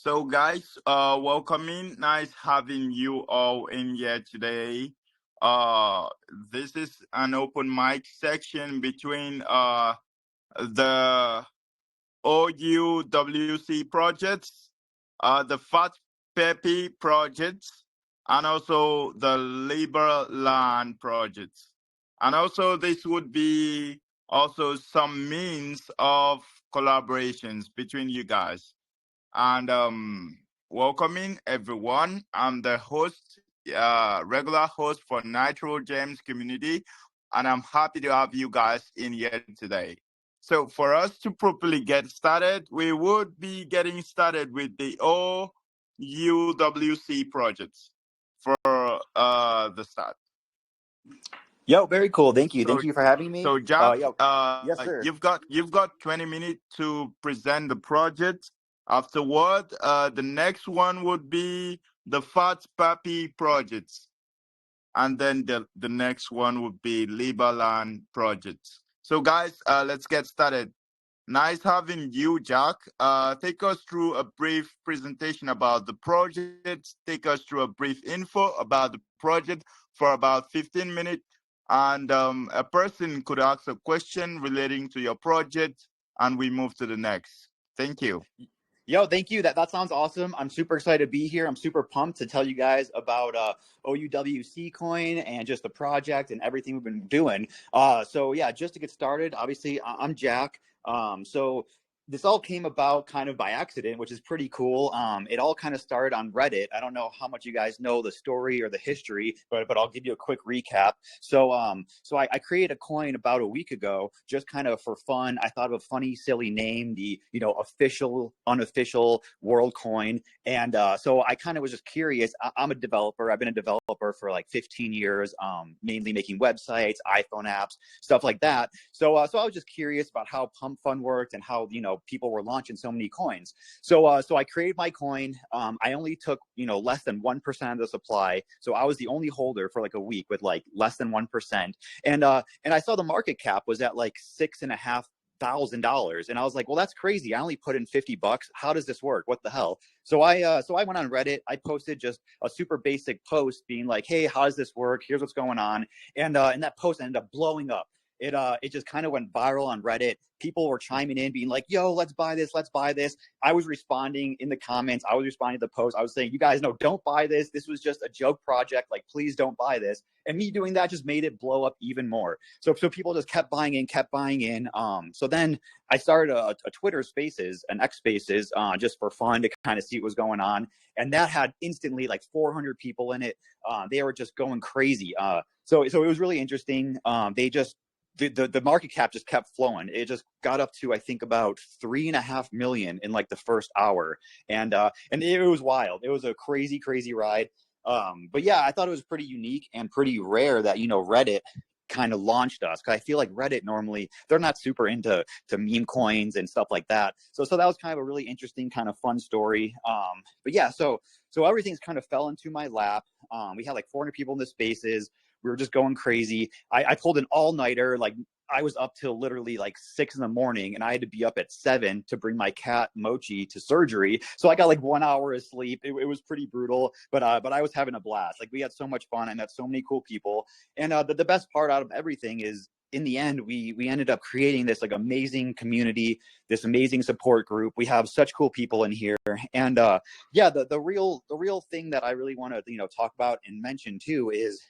So, guys, welcome in. Nice having you all in here today. Uh, this is an open mic section between the OUWC projects, the Fat Peppy projects, and also the Labor Land projects. And also, this would be also some means of collaborations between you guys. And welcoming everyone. I'm the host, regular host for Nitro James Community, and I'm happy to have you guys in here today. So, for us to properly get started, we would be getting started with the OUWC projects for the start. Yo, very cool. Thank you. So, Thank you for having me. Jack, Yo, yes, sir. you've got 20 minutes to present the project. Afterward, the next one would be the Fat Pappy projects, and then the next one would be Liberland projects. So, guys, let's get started. Nice having you, Jack. Take us through a brief presentation about the project. Take us through a brief info about the project for about 15 minutes. And a person could ask a question relating to your project, and we move to the next. Thank you. Yo, thank you. That sounds awesome. I'm super excited to be here. I'm super pumped to tell you guys about OUWC Coin and just the project and everything we've been doing. So yeah, just to get started, obviously I'm Jack. So this all came about kind of by accident, which is pretty cool. It all kind of started on Reddit. I don't know how much you guys know the story or the history, but I'll give you a quick recap. So I created a coin about a week ago, just kind of for fun. I thought of a funny, silly name, the official, unofficial world coin. And so I kind of was just curious. I'm a developer. I've been a developer for like 15 years, mainly making websites, iPhone apps, stuff like that. So I was just curious about how Pump Fund worked and how people were launching so many coins. So I created my coin. I only took less than 1% of the supply. So I was the only holder for like a week with like less than 1%. And I saw the market cap was at like $6,500. And I was like, well, that's crazy. I only put in $50. How does this work? What the hell? So I went on Reddit. I posted just a super basic post being like, hey, how does this work? Here's what's going on. And that post ended up blowing up. It just kind of went viral on Reddit. People were chiming in, being like, yo, let's buy this. Let's buy this. I was responding in the comments. I was responding to the post. I was saying, you guys know, don't buy this. This was just a joke project. Like, please don't buy this. And me doing that just made it blow up even more. So people just kept buying in. So then I started a Twitter Spaces, an X Spaces, just for fun to kind of see what was going on. And that had instantly like 400 people in it. They were just going crazy. So it was really interesting. The market cap just kept flowing. It just got up to, I think, about 3.5 million in like the first hour. And it was wild. It was a crazy ride. But yeah, I thought it was pretty unique and pretty rare that, Reddit kind of launched us. Cause I feel like Reddit normally, they're not super into meme coins and stuff like that. So that was kind of a really interesting kind of fun story. But yeah, so everything's kind of fell into my lap. We had like 400 people in the spaces. We were just going crazy. I pulled an all-nighter. Like I was up till literally like 6 in the morning, and I had to be up at 7 to bring my cat Mochi to surgery. So I got like 1 hour of sleep. It was pretty brutal, but I was having a blast. Like we had so much fun. I met so many cool people. And the best part out of everything is, in the end, we ended up creating this like amazing community, this amazing support group. We have such cool people in here. And yeah, the real thing that I really want to talk about and mention too is,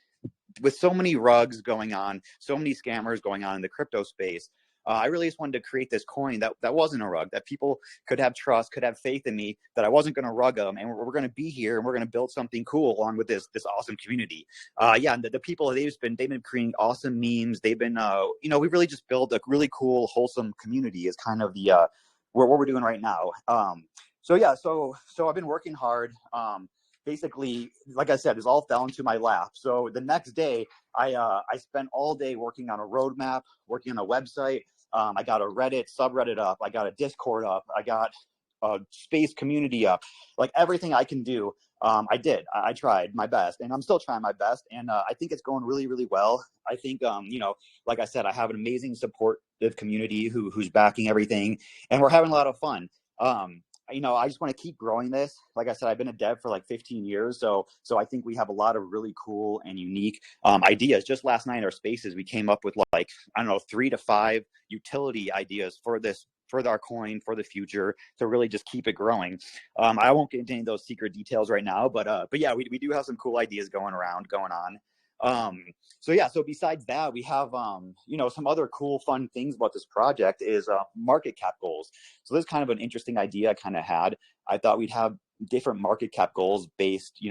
with so many rugs going on, so many scammers going on in the crypto space, I really just wanted to create this coin that wasn't a rug, that people could have trust, could have faith in me, that I wasn't going to rug them, and we're going to be here and we're going to build something cool along with this awesome community. Yeah, and the people, they've been creating awesome memes. They've been, we really just built a really cool, wholesome community. Is kind of the what we're doing right now. So yeah, so I've been working hard. Basically, like I said, it all fell into my lap. So the next day, I spent all day working on a roadmap, working on a website. I got a Reddit subreddit up. I got a Discord up. I got a space community up. Like everything I can do, I did. I tried my best, and I'm still trying my best. And I think it's going really, really well. I think, like I said, I have an amazing supportive community who's backing everything, and we're having a lot of fun. I just want to keep growing this. Like I said, I've been a dev for like 15 years. So I think we have a lot of really cool and unique ideas. Just last night in our spaces, we came up with like, I don't know, 3 to 5 utility ideas for our coin for the future to really just keep it growing. I won't get into any of those secret details right now, but yeah, we do have some cool ideas going on. So besides that, we have some other cool fun things about this project is market cap goals. So this is kind of an interesting idea I kind of had. I thought we'd have different market cap goals based,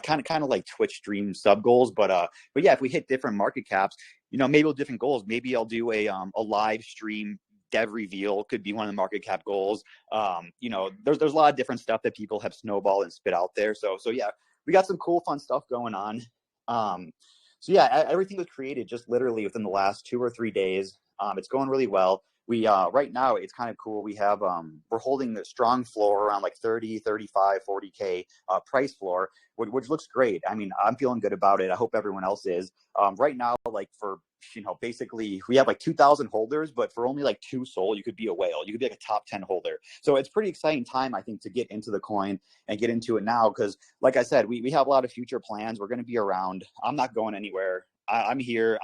kind of like Twitch stream sub goals, but yeah, if we hit different market caps, maybe we'll different goals. Maybe I'll do a live stream dev reveal could be one of the market cap goals. There's a lot of different stuff that people have snowballed and spit out there. So yeah, we got some cool fun stuff going on. So yeah, everything was created just literally within the last 2 or 3 days. It's going really well. We right now it's kind of cool. We have we're holding the strong floor around like 30, 35, 40K price floor, which looks great. I mean, I'm feeling good about it. I hope everyone else is. Right now, like for basically we have like 2,000 holders, but for only like 2 SOL, you could be a whale. You could be like a top 10 holder. So it's pretty exciting time, I think, to get into the coin and get into it now. Because like I said, we have a lot of future plans. We're going to be around. I'm not going anywhere. I'm here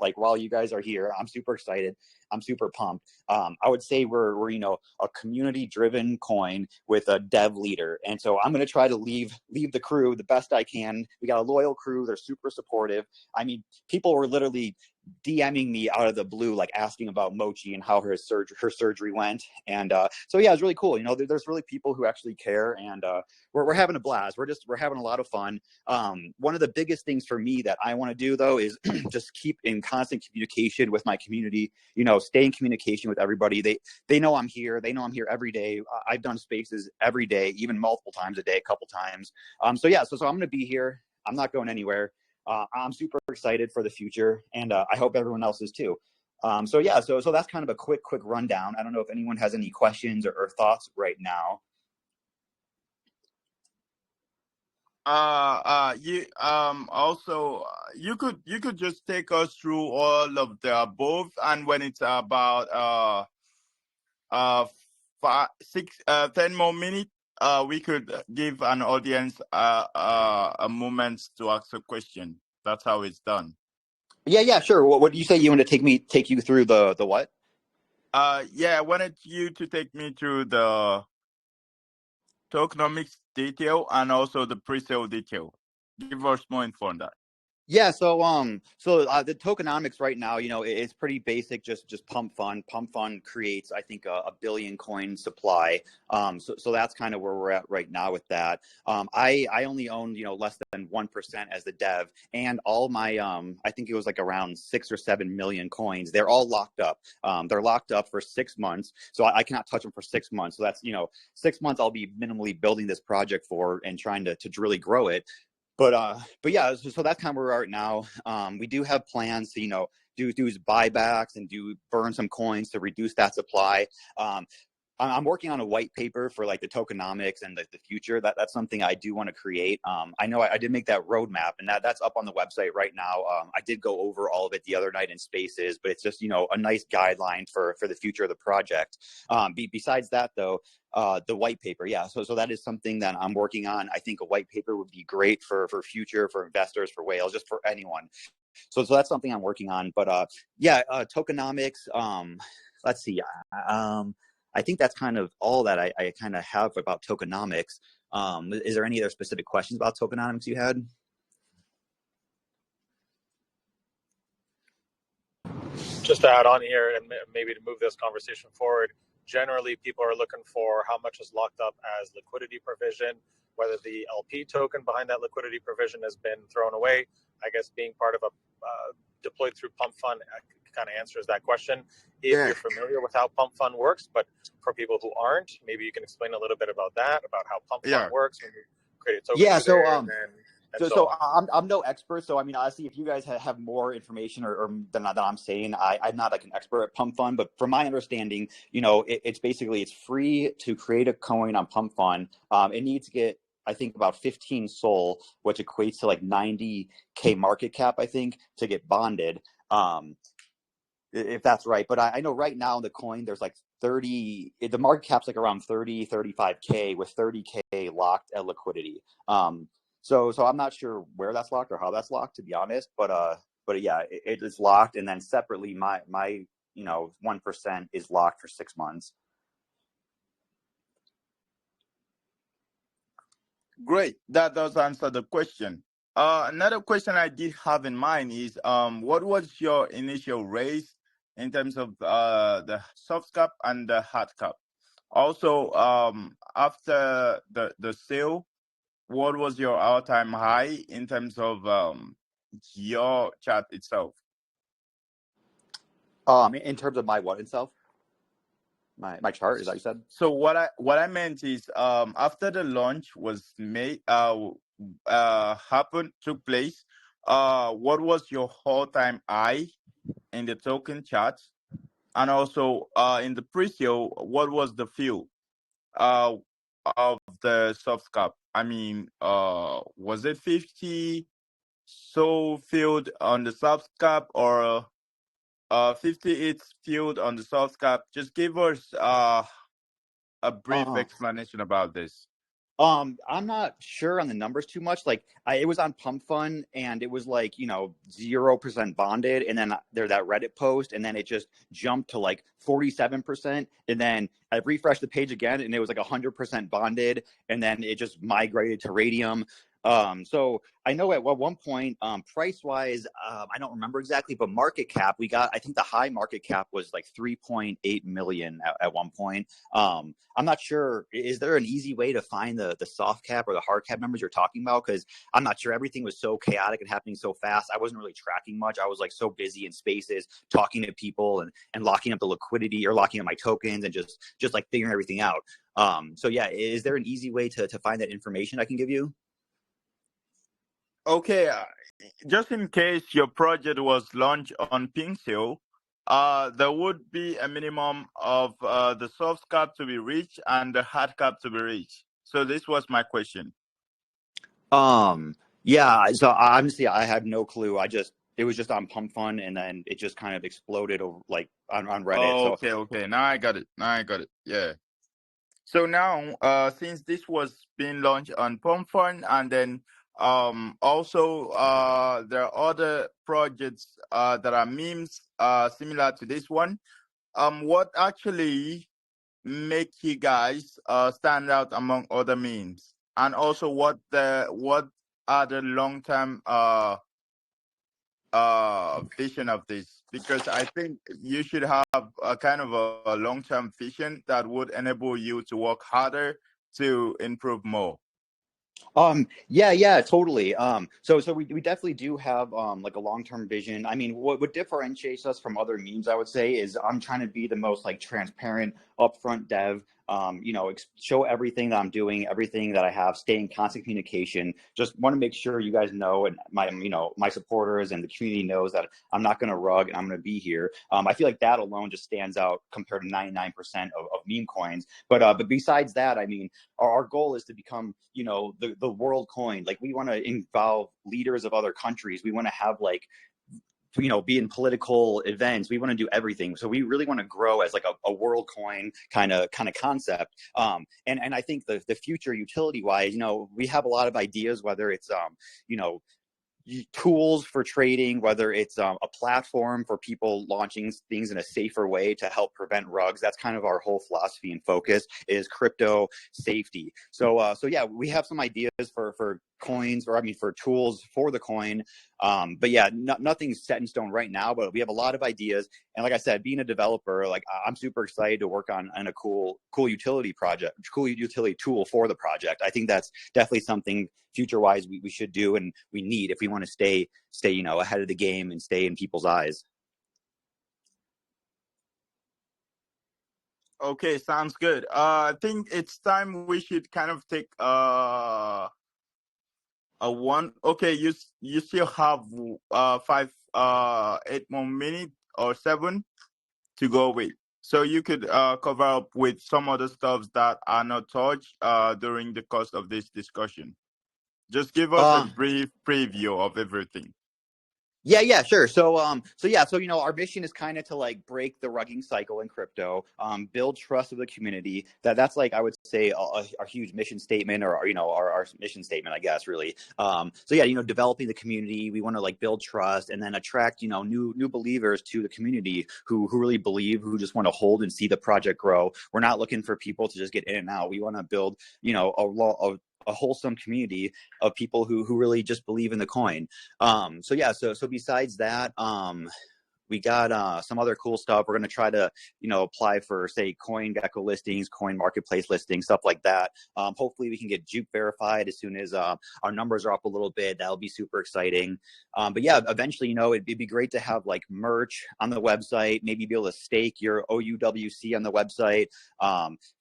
like while you guys are here. I'm super excited. I'm super pumped. I would say we're a community driven coin with a dev leader, and so I'm going to try to leave the crew the best I can. We got a loyal crew. They're super supportive. I mean, people were literally DMing me out of the blue, like asking about Mochi and how her surgery went. And so yeah, it's really cool. There's really people who actually care, and we're having a blast. We're having a lot of fun. One of the biggest things for me that I want to do though is just keep in constant communication with my community. Stay in communication with everybody. They know I'm here. They know I'm here every day. I've done spaces every day, even multiple times a day, a couple times. So yeah, so I'm going to be here. I'm not going anywhere. I'm super excited for the future, and I hope everyone else is too. So yeah, so that's kind of a quick rundown. I don't know if anyone has any questions or thoughts right now. You could just take us through all of the above, and when it's about 10 more minutes, we could give an audience a moment to ask a question. That's how it's done. Yeah, sure. What do you say? You want to take you through the what? Yeah, I wanted you to take me through the tokenomics detail and also the pre-sale detail. Give us more info on that. Yeah, so the tokenomics right now, it's pretty basic, just pump fund. Pump fund creates, I think, a billion coin supply. So that's kind of where we're at right now with that. I only own less than 1% as the dev, and all my I think it was like around 6 or 7 million coins. They're all locked up. They're locked up for 6 months, so I cannot touch them for 6 months. So that's 6 months I'll be minimally building this project for and trying to really grow it. But yeah, so that's kind of where we're at now. We do have plans to do buybacks and burn some coins to reduce that supply. I'm working on a white paper for like the tokenomics and the future. That's something I do want to create. I know I did make that roadmap, and that's up on the website right now. I did go over all of it the other night in Spaces, but it's just a nice guideline for the future of the project. Besides that though, the white paper, yeah. So that is something that I'm working on. I think a white paper would be great for future, for investors, for whales, just for anyone. So that's something I'm working on. But yeah, tokenomics. Let's see. I think that's kind of all that I kind of have about tokenomics. Is there any other specific questions about tokenomics you had? Just to add on here and maybe to move this conversation forward, generally people are looking for how much is locked up as liquidity provision, whether the LP token behind that liquidity provision has been thrown away. I guess being part of a deployed through Pump Fund kind of answers that question. If you're familiar with how Pump Fund works, but for people who aren't, maybe you can explain a little bit about that, about how Pump Fund works when you create a token. Yeah, so I'm no expert. So I mean, honestly, if you guys have more information or than I'm saying, I'm not like an expert at Pump Fund, but from my understanding, it's basically it's free to create a coin on Pump Fund. It needs to get, I think, about 15 SOL, which equates to like 90K market cap, I think, to get bonded. If that's right. But I know right now in the coin, there's the market cap's like around 35K with 30K locked at liquidity. So I'm not sure where that's locked or how that's locked, to be honest, but yeah, it is locked. And then separately, my 1% is locked for 6 months. Great. That does answer the question. Another question I did have in mind is, what was your initial raise in terms of the soft cap and the hard cap? Also, after the sale, what was your all-time high in terms of your chart itself? In terms of my what itself? My chart, is that you said? So what I meant is, after the launch was made, took place, what was your all-time high in the token chart, and also in the pre-sale, what was the fill of the soft cap? I mean, was it 50 so filled on the soft cap, or 50 it's filled on the soft cap? Just give us a brief explanation about this. I'm not sure on the numbers too much. Like it was on Pump Fund and it was like, 0% bonded. And then there's that Reddit post and then it just jumped to like 47%. And then I refreshed the page again and it was like 100% bonded. And then it just migrated to Raydium. So I know at one point, price wise, I don't remember exactly, but market cap, I think the high market cap was like 3.8 million at one point. I'm not sure. Is there an easy way to find the soft cap or the hard cap numbers you're talking about? Because I'm not sure. Everything was so chaotic and happening so fast. I wasn't really tracking much. I was like so busy in spaces, talking to people and locking up the liquidity or locking up my tokens and just like figuring everything out. So yeah, is there an easy way to find that information I can give you? Okay, just in case your project was launched on PinkSale, there would be a minimum of the soft cap to be reached and the hard cap to be reached. So this was my question. Yeah. So honestly, I have no clue. It was just on Pump Fund, and then it just kind of exploded over like on Reddit. Oh, So okay. Now I got it. Yeah. So now, since this was being launched on Pump Fund, and then also there are other projects that are memes similar to this one. What actually make you guys stand out among other memes, and also what are the long term vision of this? Because I think you should have a kind of a long term vision that would enable you to work harder to improve more. yeah, totally. So we definitely do have like a long-term vision. I mean, what differentiates us from other memes, I would say, is I'm trying to be the most like transparent, upfront dev. Show everything that I'm doing, everything that I have, stay in constant communication. Just want to make sure you guys know, and my supporters and the community knows that I'm not going to rug and I'm going to be here. I feel like that alone just stands out compared to 99% of meme coins. But besides that, I mean, our goal is to become, the world coin. Like we want to involve leaders of other countries. We want to have like, be in political events. We want to do everything. So we really want to grow as like a world coin kind of concept. And I think the future utility wise, we have a lot of ideas, whether it's, tools for trading, whether it's a platform for people launching things in a safer way to help prevent rugs. That's kind of our whole philosophy and focus is crypto safety. So yeah, we have some ideas for coins, or I mean for tools for the coin. But yeah, nothing's set in stone right now, but we have a lot of ideas. And like I said, being a developer, like I'm super excited to work on a cool utility project, cool utility tool for the project. I think that's definitely something future wise we should do and we need if we want to stay ahead of the game and stay in people's eyes. Okay, sounds good. I think it's time we should kind of take a one. Okay, you still have 8 more minutes or 7 to go with. So you could cover up with some other stuffs that are not touched during the course of this discussion. Just give us a brief preview of everything. Yeah, sure. So you know, our mission is kind of to like break the rugging cycle in crypto, build trust with the community. That's like I would say a huge mission statement, or you know, our mission statement, I guess, really. So yeah, you know, developing the community, we want to like build trust and then attract, you know, new believers to the community who really believe, who just want to hold and see the project grow. We're not looking for people to just get in and out. We want to build, you know, a wholesome community of people who really just believe in the coin. So besides that, we got some other cool stuff. We're going to try to, you know, apply for, say, CoinGecko listings, Coin Marketplace listings, stuff like that. Hopefully we can get Juke verified as soon as our numbers are up a little bit. That'll be super exciting. But yeah, eventually, you know, it'd be great to have like merch on the website, maybe be able to stake your OUWC on the website.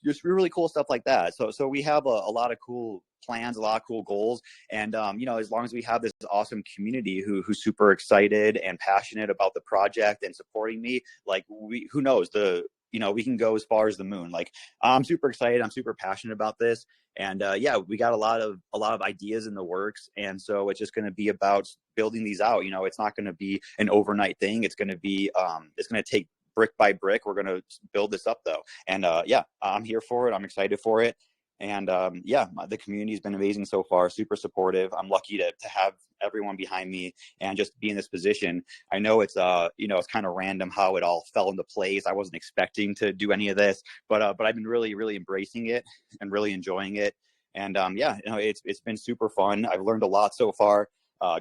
Just really cool stuff like that. So we have a lot of cool plans, a lot of cool goals. And, you know, as long as we have this awesome community who's super excited and passionate about the project and supporting me, like who knows, you know, we can go as far as the moon. Like I'm super excited. I'm super passionate about this. And yeah, we got a lot of ideas in the works. And so it's just going to be about building these out. You know, it's not going to be an overnight thing. It's going to be, it's going to take brick by brick. We're going to build this up though. And yeah, I'm here for it. I'm excited for it. And yeah, the community's been amazing so far, super supportive. I'm lucky to have everyone behind me and just be in this position. I know it's you know, it's kind of random how it all fell into place. I wasn't expecting to do any of this, but I've been really embracing it and really enjoying it. And yeah, you know, it's been super fun. I've learned a lot so far,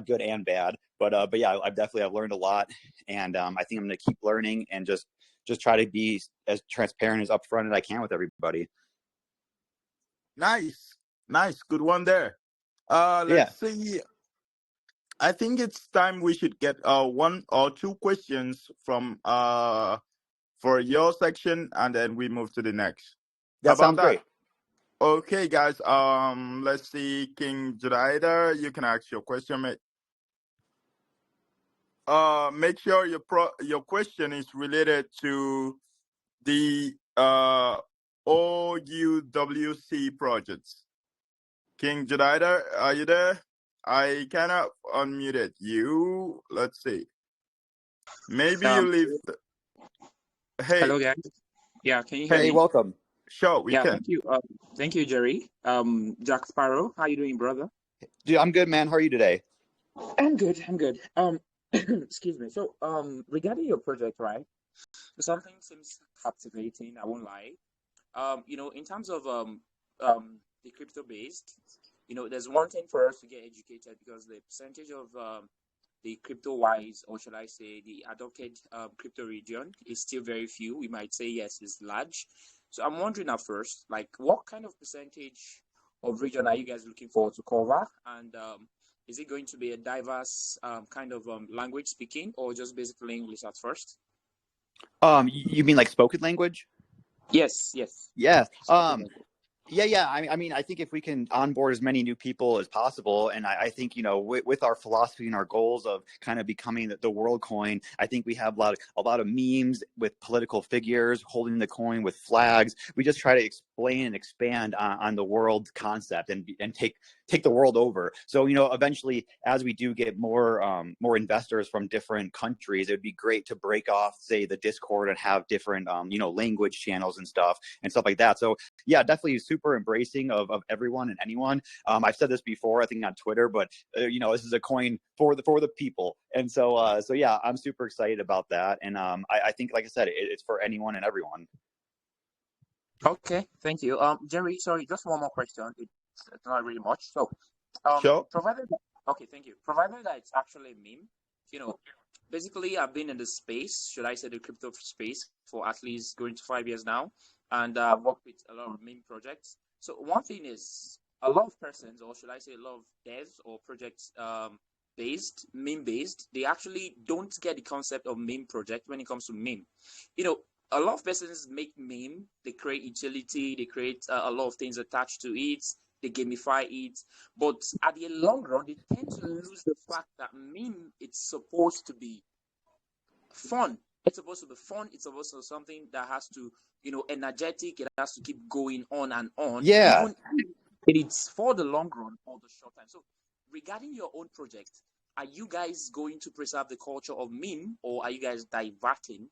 good and bad. But yeah, I've learned a lot, and I think I'm going to keep learning and just try to be as transparent, as upfront as I can with everybody. Nice, good one there. Yeah, Let's see. I think it's time we should get one or two questions from for your section, and then we move to the next. How that about sounds that? great. Okay, guys. Let's see, King Jadaida, you can ask your question, mate. Make sure your question is related to the OUWC projects. King Jadaida, are you there? I cannot unmute you. Let's see. Maybe you leave. Hey, Hello, guys. Yeah, can you hear Hey, me? welcome. sure, we Yeah, can. thank you. Thank you, Jerry. Jack Sparrow, how you doing, brother? Dude, I'm good, man. How are you today? I'm good. I'm good. Excuse me. So, regarding your project, right? Something seems captivating. I won't lie. You know, in terms of the crypto based, you know, there's one thing for us to get educated because the percentage of the crypto wise, or should I say, the adopted crypto region is still very few. We might say yes, it's large. So I'm wondering at first, like, what kind of percentage of region are you guys looking forward to cover? And is it going to be a diverse kind of language speaking, or just basically English at first? You mean like spoken language? Yes, yes. Yeah. Spoken language. Yeah. I mean, I think if we can onboard as many new people as possible, and I think, you know, with our philosophy and our goals of kind of becoming the world coin, I think we have a lot of memes with political figures holding the coin with flags. We just try to explain and expand on the world concept and take the world over. So, you know, eventually, as we do get more investors from different countries, it would be great to break off, say, the Discord and have different you know, language channels and stuff like that. So yeah, definitely super embracing of everyone and anyone. I've said this before, I think on Twitter, but you know, this is a coin for the people, and so yeah, I'm super excited about that, and I think, like I said, it's for anyone and everyone. Okay, thank you. Jerry, sorry, just one more question. It's not really much. So, Sure. provided okay, thank you. Provided that it's actually a meme, you know, basically I've been in the space, should I say the crypto space, for at least going to 5 years now, and I've worked with a lot of meme projects. So one thing is a lot of persons, or should I say a lot of devs or projects based, meme based, they actually don't get the concept of meme project when it comes to meme. You know, a lot of persons make meme, they create utility, they create a lot of things attached to it, they gamify it, but at the long run, they tend to lose the fact that meme, it's supposed to be fun. It's supposed to be fun. It's supposed to be something that has to, you know, energetic. It has to keep going on and on. Yeah. Even if it's for the long run or the short time. So regarding your own project, are you guys going to preserve the culture of meme, or are you guys diverting?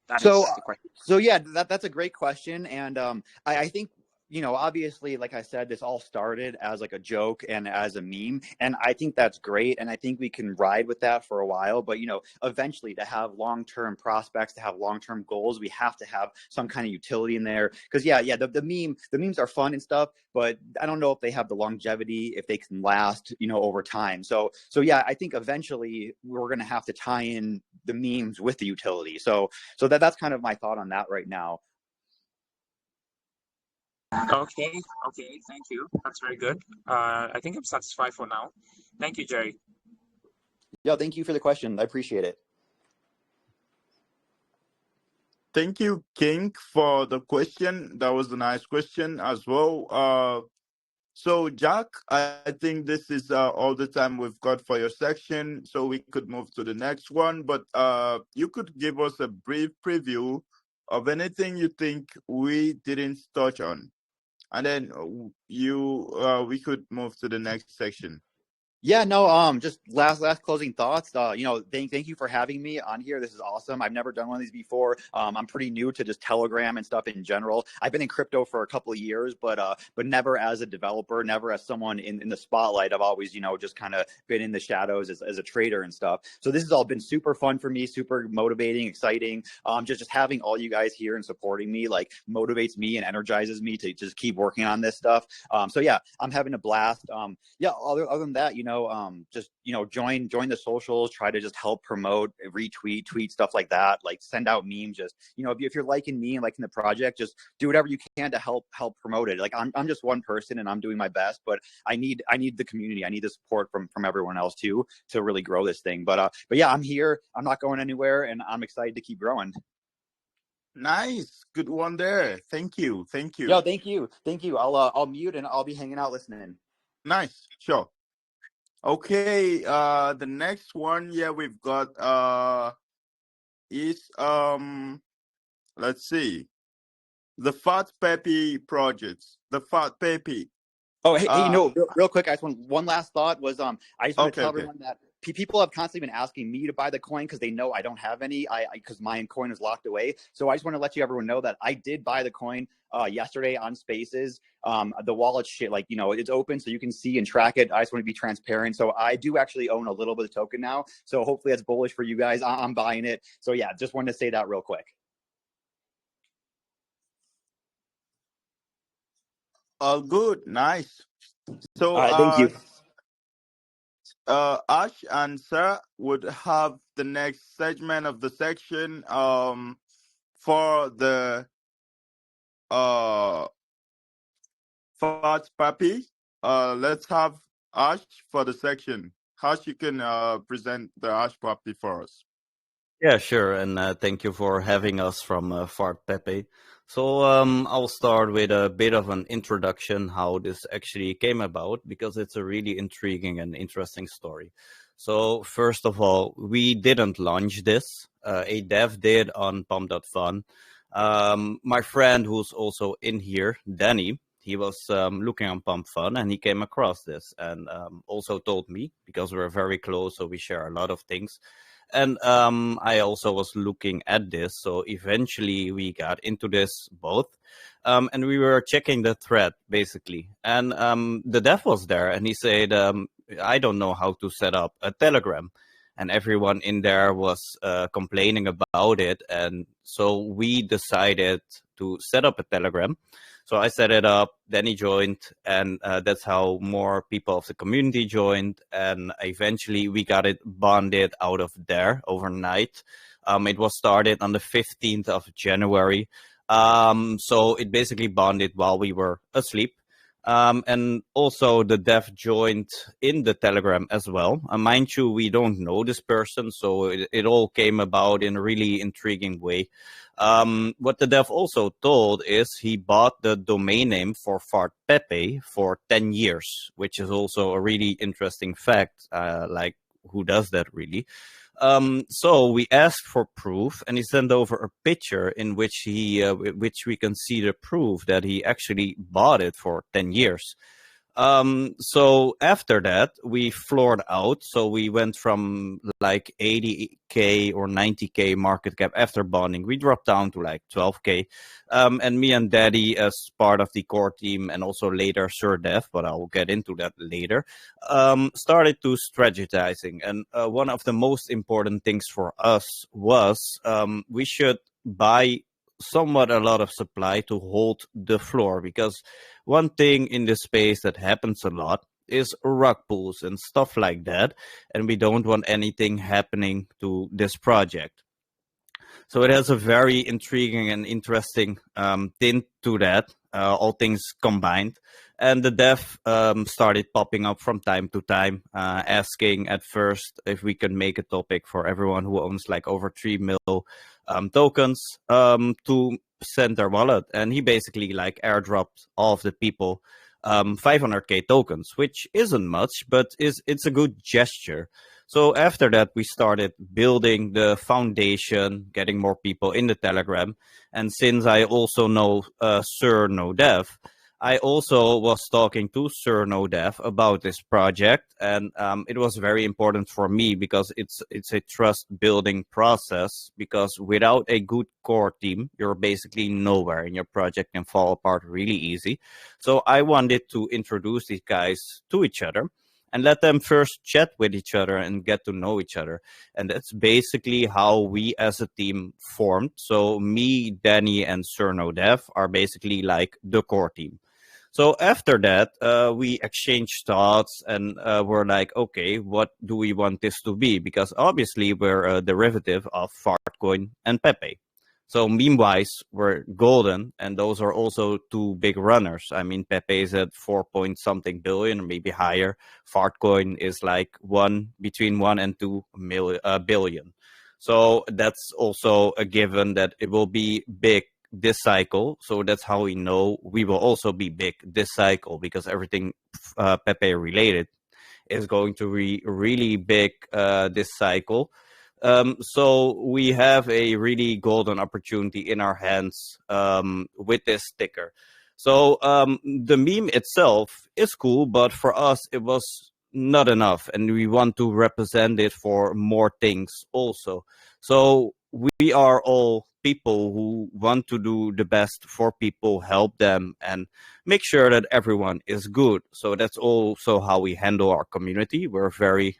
That So, is the question. so yeah, that's a great question, and I think, you know, obviously, like I said, this all started as like a joke and as a meme, and I think that's great, and I think we can ride with that for a while. But you know, eventually, to have long-term prospects, to have long-term goals, we have to have some kind of utility in there. Because yeah, the memes are fun and stuff, but I don't know if they have the longevity, if they can last, you know, over time. So yeah, I think eventually we're gonna have to tie in the memes with the utility. So that's kind of my thought on that right now. Okay, thank you. That's very good. I think I'm satisfied for now. Thank you, Jerry. Yeah, thank you for the question. I appreciate it. Thank you, King, for the question. That was a nice question as well. So, Jack, I think this is all the time we've got for your section, so we could move to the next one. But you could give us a brief preview of anything you think we didn't touch on, and then we could move to the next section. Yeah, no, just last closing thoughts. You know, thank you for having me on here. This is awesome. I've never done one of these before. I'm pretty new to just Telegram and stuff in general. I've been in crypto for a couple of years, but never as a developer, never as someone in the spotlight. I've always, you know, just kind of been in the shadows as a trader and stuff. So this has all been super fun for me, super motivating, exciting. Just having all you guys here and supporting me like motivates me and energizes me to just keep working on this stuff. So yeah, I'm having a blast. Yeah, other than that, you know, just, you know, join the socials, try to just help promote, retweet, tweet, stuff like that, like send out memes. Just, you know, if you're liking me and liking the project, just do whatever you can to help promote it. Like I'm just one person and I'm doing my best, but I need the community, I need the support from everyone else too to really grow this thing. But yeah, I'm here, I'm not going anywhere, and I'm excited to keep growing. Nice, good one there. Thank you. Yo, thank you. I'll mute and I'll be hanging out listening. Nice, sure. Okay, the next one, yeah, we've got is let's see, the Fat Pepe projects. The Fat Pepe. Oh, hey, you know, real quick, I just want one last thought was I just want to tell Okay. everyone that people have constantly been asking me to buy the coin because they know I don't have any. Because my coin is locked away. So I just want to let everyone know that I did buy the coin yesterday on Spaces. The wallet shit, like, you know, it's open so you can see and track it. I just want to be transparent. So I do actually own a little bit of token now. So hopefully that's bullish for you guys. I'm buying it. So yeah, just wanted to say that real quick. Good, nice. So thank you. Ash and Sarah would have the next segment of the section for the Fat Papi. Let's have Ash for the section. Ash, you can present the Ash Papi for us. Yeah, sure. And thank you for having us from Fart Pepe. So I'll start with a bit of an introduction how this actually came about, because it's a really intriguing and interesting story. So first of all, we didn't launch this. A dev did on Pump.fun. My friend who's also in here, Danny, he was looking on Pump Fun and he came across this and also told me, because we're very close, so we share a lot of things. And I also was looking at this. So eventually we got into this both. And we were checking the thread, basically. And the dev was there and he said, I don't know how to set up a Telegram. And everyone in there was complaining about it. And so we decided to set up a Telegram. So I set it up, then he joined, and that's how more people of the community joined. And eventually we got it bonded out of there overnight. It was started on the 15th of January. So it basically bonded while we were asleep. And also the dev joined in the Telegram as well. Mind you, we don't know this person, so it all came about in a really intriguing way. What the dev also told is he bought the domain name for Fart Pepe for 10 years, which is also a really interesting fact. Like, who does that really? So we asked for proof, and he sent over a picture in which which we can see the proof that he actually bought it for 10 years. So after that, we floored out. So we went from like 80K or 90K market cap after bonding. We dropped down to like 12K. And me and Daddy, as part of the core team, and also later Sir Dev, but I will get into that later, started to strategizing. And one of the most important things for us was we should buy somewhat a lot of supply to hold the floor, because one thing in this space that happens a lot is rug pulls and stuff like that, and we don't want anything happening to this project. So it has a very intriguing and interesting tint to that, all things combined. And the dev started popping up from time to time, asking at first if we can make a topic for everyone who owns like over 3 mil tokens to send their wallet. And he basically like airdropped all of the people 500K tokens, which isn't much, but it's a good gesture. So after that, we started building the foundation, getting more people in the Telegram. And since I also know Sir No Dev, I also was talking to Sir No Dev about this project, and it was very important for me because it's a trust building process, because without a good core team, you're basically nowhere and your project can fall apart really easy. So I wanted to introduce these guys to each other and let them first chat with each other and get to know each other. And that's basically how we as a team formed. So me, Danny, and Sir No Dev are basically like the core team. So after that, we exchanged thoughts and we're like, okay, what do we want this to be? Because obviously we're a derivative of Fartcoin and Pepe. So meme-wise, we're golden, and those are also two big runners. I mean, Pepe is at 4-point-something billion, or maybe higher. Fartcoin is like between 1 and 2 billion. So that's also a given that it will be big this cycle. So that's how we know we will also be big this cycle, because everything Pepe related is going to be really big this cycle. So we have a really golden opportunity in our hands with this sticker. So the meme itself is cool, but for us it was not enough, and we want to represent it for more things also. So we are all people who want to do the best for people, help them, and make sure that everyone is good. So that's also how we handle our community. We're very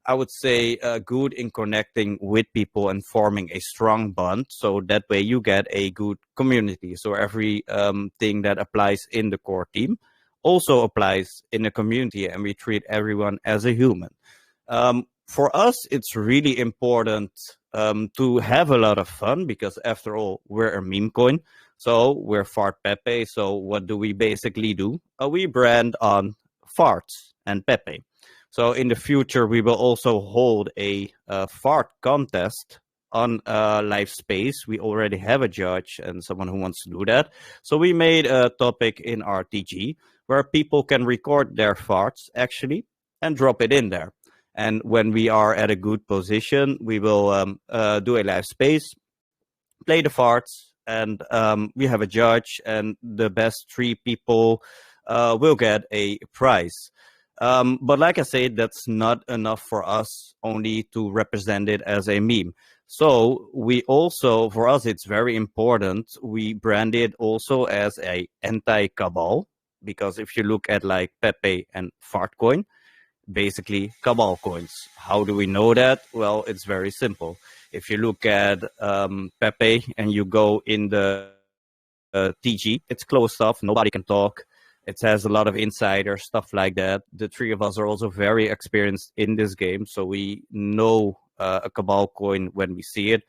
I would say, good in connecting with people and forming a strong bond. So that way you get a good community. So every thing that applies in the core team also applies in the community, and we treat everyone as a human. For us, it's really important to have a lot of fun, because after all, we're a meme coin. So we're Fart Pepe. So what do we basically do? We brand on farts and Pepe. So in the future, we will also hold a fart contest on live space. We already have a judge and someone who wants to do that. So we made a topic in our TG where people can record their farts actually and drop it in there. And when we are at a good position, we will do a live space, play the farts, and we have a judge, and the best 3 people will get a prize. But like I said, that's not enough for us only to represent it as a meme. So we also, for us, it's very important. We brand it also as a anti-cabal, because if you look at like Pepe and Fartcoin, basically cabal coins. How do we know that? Well, it's very simple. If you look at Pepe and you go in the TG, it's closed off. Nobody can talk. It has a lot of insiders, stuff like that. The 3 of us are also very experienced in this game, so we know a cabal coin when we see it.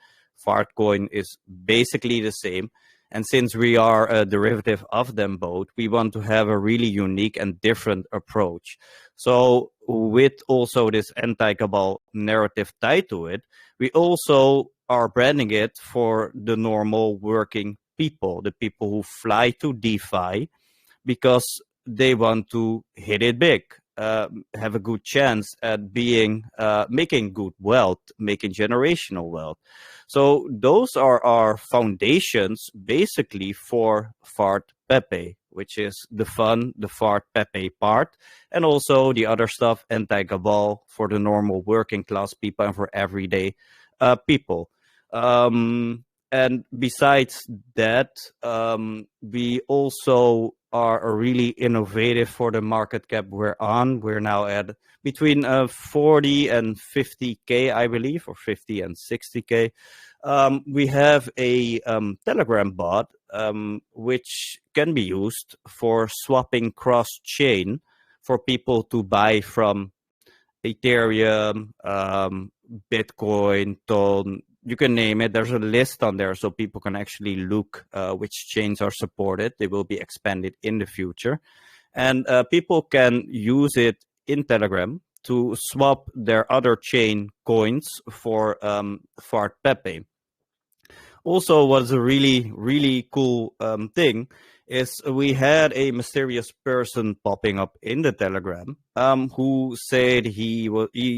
Fartcoin is basically the same. And since we are a derivative of them both, we want to have a really unique and different approach. So with also this anti-cabal narrative tied to it, we also are branding it for the normal working people, the people who fly to DeFi, because they want to hit it big, have a good chance at making good wealth, making generational wealth. So those are our foundations basically for Fart Pepe. which is the fun, the Fart Pepe part, and also the other stuff, anti-cabal, for the normal working class people and for everyday people. And besides that, we also are really innovative for the market cap we're on. We're now at between 40 and 50K, I believe, or 50 and 60K. We have a Telegram bot, which can be used for swapping cross-chain for people to buy from Ethereum, Bitcoin, Ton, you can name it. There's a list on there so people can actually look which chains are supported. They will be expanded in the future. And people can use it in Telegram to swap their other chain coins for Fart Pepe. Also, what's a really, really cool thing is we had a mysterious person popping up in the Telegram who said he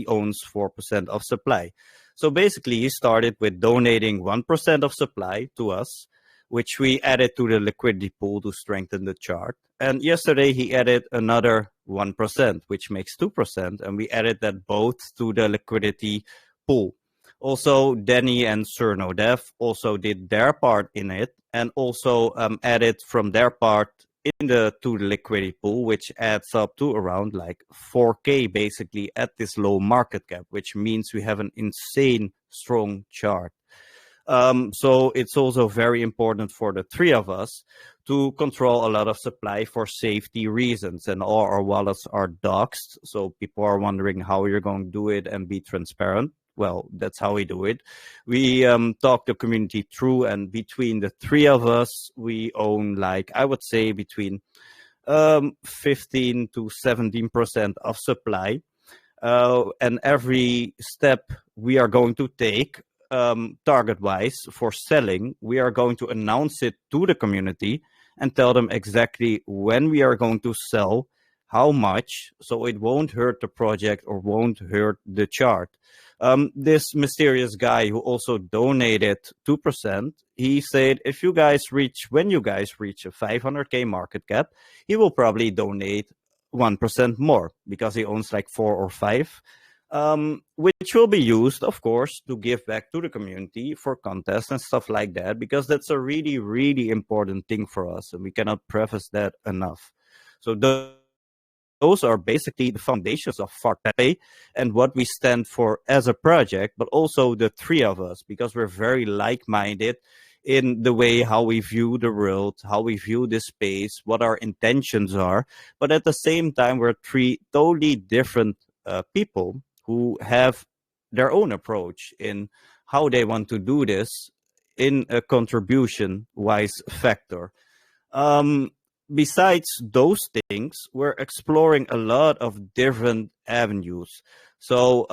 owns 4% of supply. So basically, he started with donating 1% of supply to us, which we added to the liquidity pool to strengthen the chart. And yesterday, he added another 1%, which makes 2%. And we added that both to the liquidity pool. Also, Danny and Sir NoDev also did their part in it and also added from their part to the liquidity pool, which adds up to around like 4K basically at this low market cap, which means we have an insane strong chart. So it's also very important for the three of us to control a lot of supply for safety reasons, and all our wallets are doxed. So people are wondering how you're going to do it and be transparent. Well, that's how we do it. We talk the community through, and between the three of us, we own, like, I would say between 15 to 17% of supply. And every step we are going to take target-wise for selling, we are going to announce it to the community and tell them exactly when we are going to sell, how much, so it won't hurt the project or won't hurt the chart. This mysterious guy who also donated 2%, he said, when you guys reach a 500K market cap, he will probably donate 1% more because he owns like 4 or 5, which will be used, of course, to give back to the community for contests and stuff like that, because that's a really, really important thing for us, and we cannot preface that enough. So those are basically the foundations of Fart Pepe and what we stand for as a project, but also the three of us, because we're very like-minded in the way how we view the world, how we view this space, what our intentions are. But at the same time, we're three totally different people who have their own approach in how they want to do this in a contribution-wise factor. Besides those things, we're exploring a lot of different avenues. So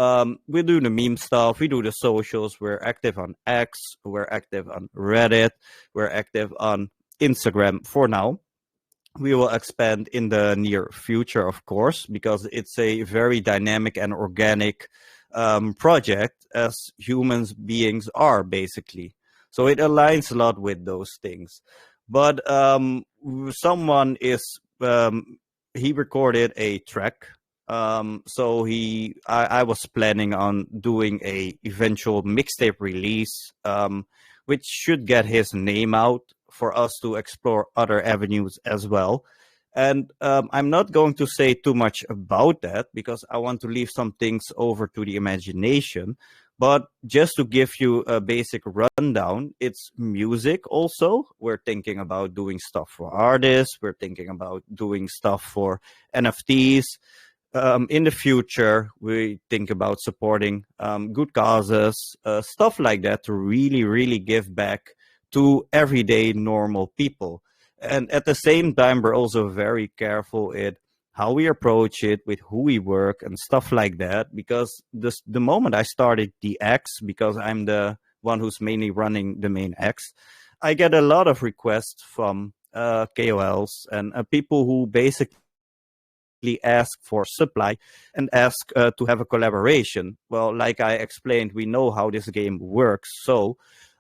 we do the meme stuff, we do the socials, we're active on X, we're active on Reddit, we're active on Instagram for now. We will expand in the near future, of course, because it's a very dynamic and organic project, as humans beings are, basically. So it aligns a lot with those things. But someone he recorded a track. So I was planning on doing a eventual mixtape release, which should get his name out for us to explore other avenues as well. And I'm not going to say too much about that because I want to leave some things over to the imagination. But just to give you a basic rundown, it's music also. We're thinking about doing stuff for artists. We're thinking about doing stuff for NFTs. In the future, we think about supporting good causes, stuff like that, to really, really give back to everyday normal people. And at the same time, we're also very careful in how we approach it, with who we work and stuff like that. Because the moment I started the X, because I'm the one who's mainly running the main X, I get a lot of requests from KOLs and people who basically ask for supply and ask to have a collaboration. Well, like I explained, we know how this game works. So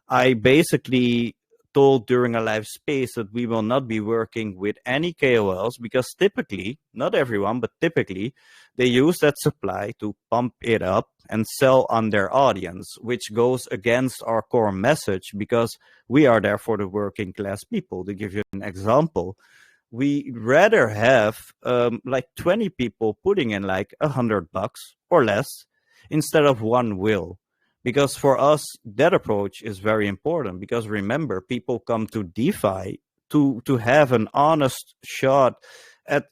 I basically told during a live space that we will not be working with any KOLs because typically, not everyone, but typically, they use that supply to pump it up and sell on their audience, which goes against our core message because we are there for the working class people. To give you an example, we rather have like 20 people putting in like $100 or less instead of one will. Because for us, that approach is very important because remember, people come to DeFi to have an honest shot at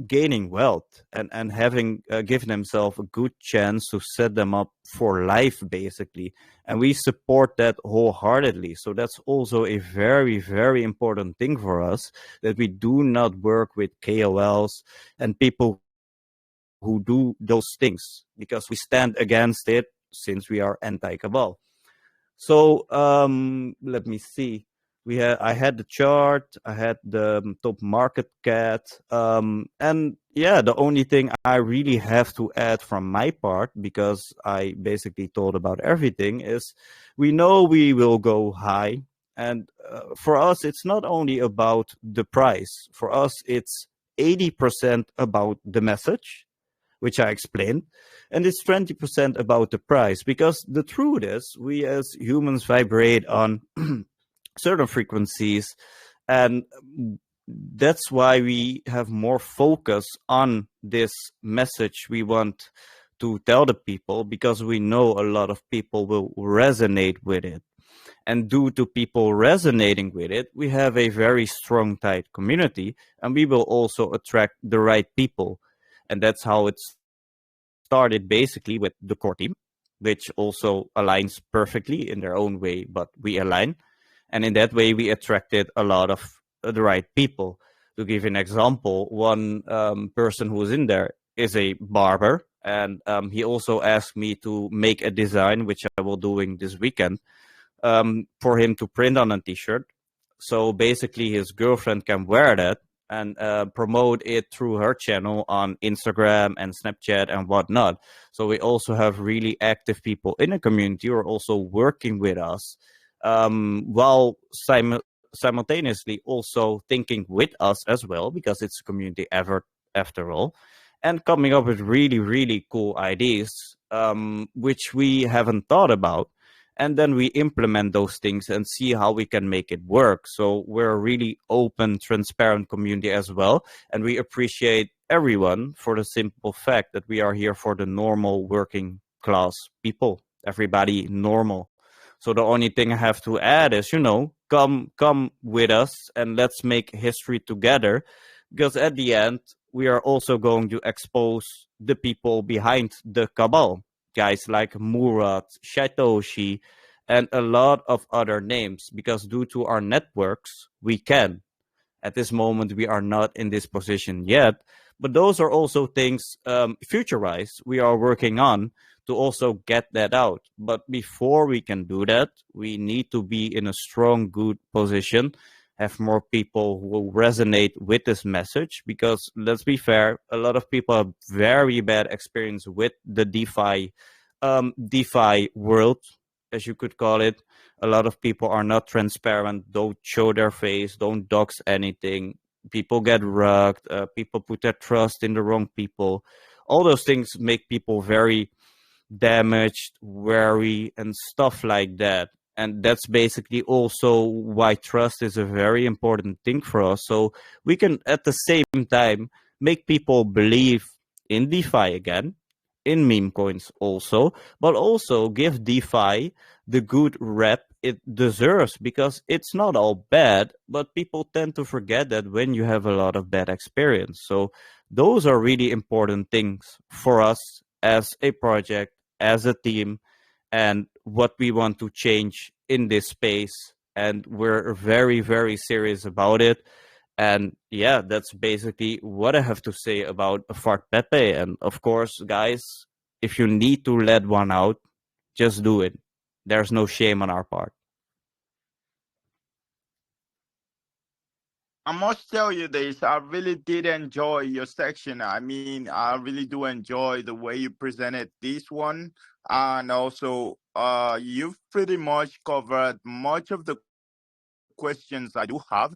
gaining wealth and having given themselves a good chance to set them up for life, basically. And we support that wholeheartedly. So that's also a very, very important thing for us, that we do not work with KOLs and people who do those things because we stand against it since we are anti-cabal. So let me see. I had the chart, I had the top market cap, and yeah, the only thing I really have to add from my part, because I basically told about everything, is we know we will go high, and for us, it's not only about the price. For us, it's 80% about the message, which I explained, and it's 20% about the price. Because the truth is, we as humans vibrate on certain frequencies, and that's why we have more focus on this message we want to tell the people, because we know a lot of people will resonate with it. And due to people resonating with it, we have a very strong, tight community, and we will also attract the right people. And that's how it started, basically, with the core team, which also aligns perfectly in their own way, but we align. And in that way, we attracted a lot of the right people. To give an example, one person who's in there is a barber, and he also asked me to make a design, which I will doing this weekend, for him to print on a t-shirt. So basically his girlfriend can wear that and promote it through her channel on Instagram and Snapchat and whatnot. So we also have really active people in the community who are also working with us, while simultaneously also thinking with us as well, because it's a community effort after all, and coming up with really, really cool ideas, which we haven't thought about. And then we implement those things and see how we can make it work. So we're a really open, transparent community as well. And we appreciate everyone for the simple fact that we are here for the normal working class people, everybody normal. So the only thing I have to add is, come with us and let's make history together. Because at the end, we are also going to expose the people behind the cabal. Guys like Murat, Satoshi, and a lot of other names, because due to our networks, we can. At this moment, we are not in this position yet, but those are also things future-wise we are working on to also get that out. But before we can do that, we need to be in a strong, good position, have more people who will resonate with this message, because let's be fair, a lot of people have very bad experience with the DeFi world, as you could call it. A lot of people are not transparent, don't show their face, don't dox anything. People get rugged, people put their trust in the wrong people. All those things make people very damaged, wary, and stuff like that. And that's basically also why trust is a very important thing for us. So we can, at the same time, make people believe in DeFi again, in meme coins also, but also give DeFi the good rep it deserves, because it's not all bad, but people tend to forget that when you have a lot of bad experience. So those are really important things for us as a project, as a team, and what we want to change in this space. And we're very, very serious about it. And yeah, that's basically what I have to say about Fart Pepe. And of course, guys, if you need to let one out, just do it. There's no shame on our part. I must tell you this, I really did enjoy your section. I mean, I really do enjoy the way you presented this one. And also, you've pretty much covered much of the questions I do have.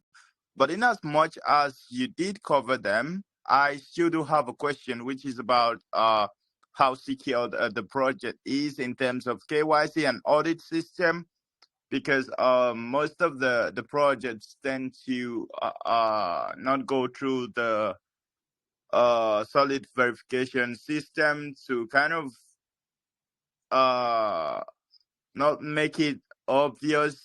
But in as much as you did cover them, I still do have a question, which is about how secure the project is in terms of KYC and audit system, because most of the projects tend to not go through the solid verification system to kind of not make it obvious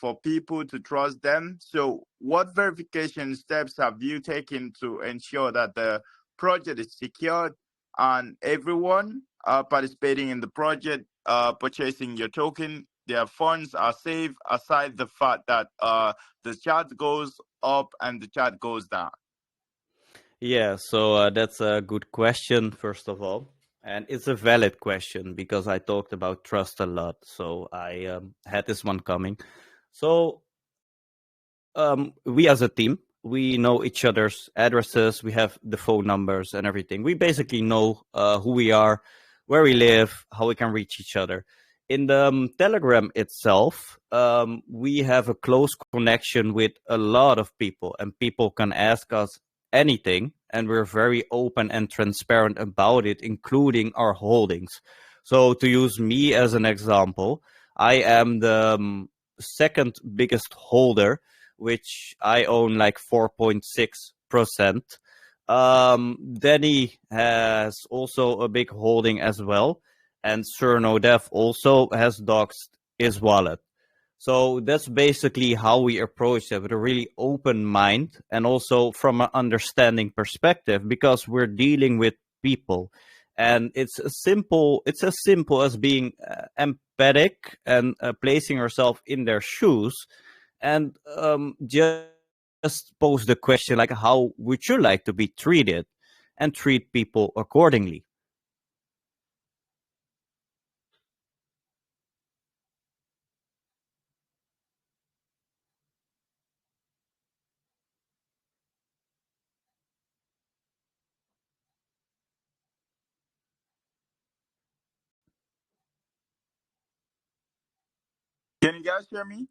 for people to trust them. So what verification steps have you taken to ensure that the project is secured and everyone participating in the project purchasing your token, their funds are safe, aside the fact that the chart goes up and the chart goes down? Yeah, so that's a good question, first of all. And it's a valid question because I talked about trust a lot. So I had this one coming. So we as a team, we know each other's addresses, we have the phone numbers and everything. We basically know who we are, where we live, how we can reach each other. In the Telegram itself, we have a close connection with a lot of people, and people can ask us anything, and we're very open and transparent about it, including our holdings. So to use me as an example, I am the second biggest holder, which I own like 4.6%. Denny has also a big holding as well, and Sir No Dev also has doxed his wallet. So that's basically how we approach it, with a really open mind and also from an understanding perspective, because we're dealing with people. And it's as simple as being empathic and placing yourself in their shoes, and just pose the question like, how would you like to be treated, and treat people accordingly. Can you guys hear me?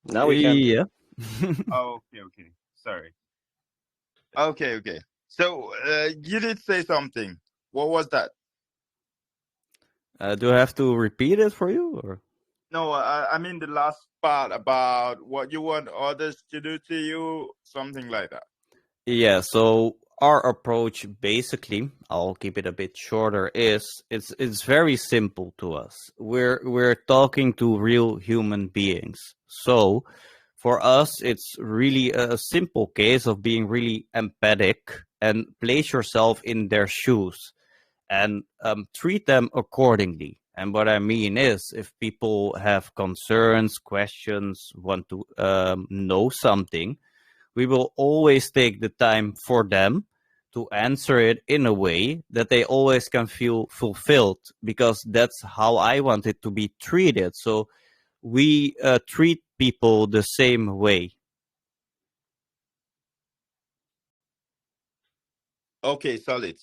Now we can. Yeah. Oh, okay. Sorry. Okay. So you did say something. What was that? Do I have to repeat it for you, or? No, I mean the last part about what you want others to do to you, something like that. Yeah, so our approach, basically, I'll keep it a bit shorter, is it's very simple to us. We're talking to real human beings. So for us, it's really a simple case of being really empathic and place yourself in their shoes, and treat them accordingly. And what I mean is, if people have concerns, questions, want to know something, we will always take the time for them to answer it in a way that they always can feel fulfilled, because that's how I want it to be treated. So we treat people the same way. Okay, solid.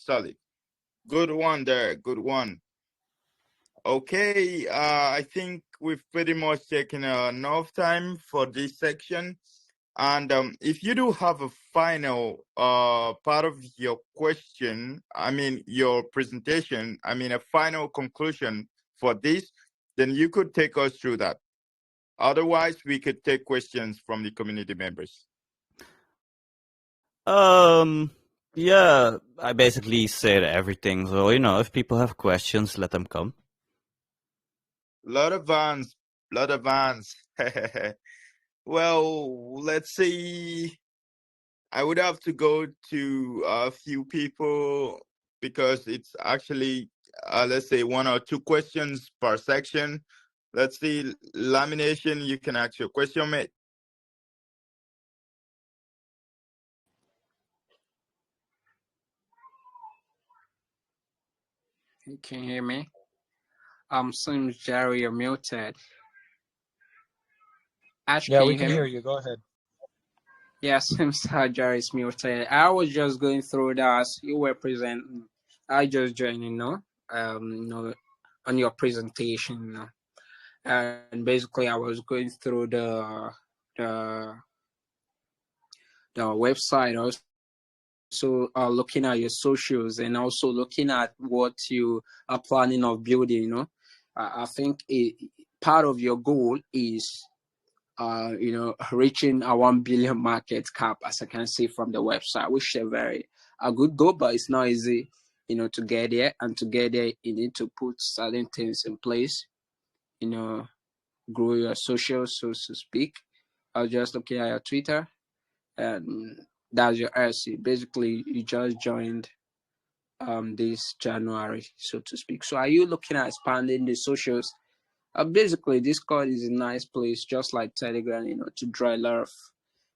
Good one there. Good one. Okay, I think we've pretty much taken enough time for this section. And if you do have a final part of your question, I mean, your presentation, I mean, a final conclusion for this, then you could take us through that. Otherwise, we could take questions from the community members. Yeah, I basically said everything. So, if people have questions, let them come. Lot of vans. Well, let's see. I would have to go to a few people because it's actually, let's say, 1 or 2 questions per section. Let's see, Lamination, you can ask your question, mate. Can you hear me? Seems Jerry, you're muted. Ash, Yeah, can we you can hear hear me? you. Go ahead. Yeah, seems Jerry is muted. I was just going through that. You were presenting. I just joined, on your presentation, and basically I was going through the the website, also looking at your socials, and also looking at what you are planning of building. You know, I think part of your goal is reaching a 1 billion market cap, as I can see from the website, which is a good goal, but it's not easy, to get there. And to get there, you need to put certain things in place, grow your socials, so to speak. I was just looking at your Twitter, and that's your RC. Basically, you just joined this January, so to speak. So are you looking at expanding the socials? Basically, Discord is a nice place, just like Telegram, to draw a lot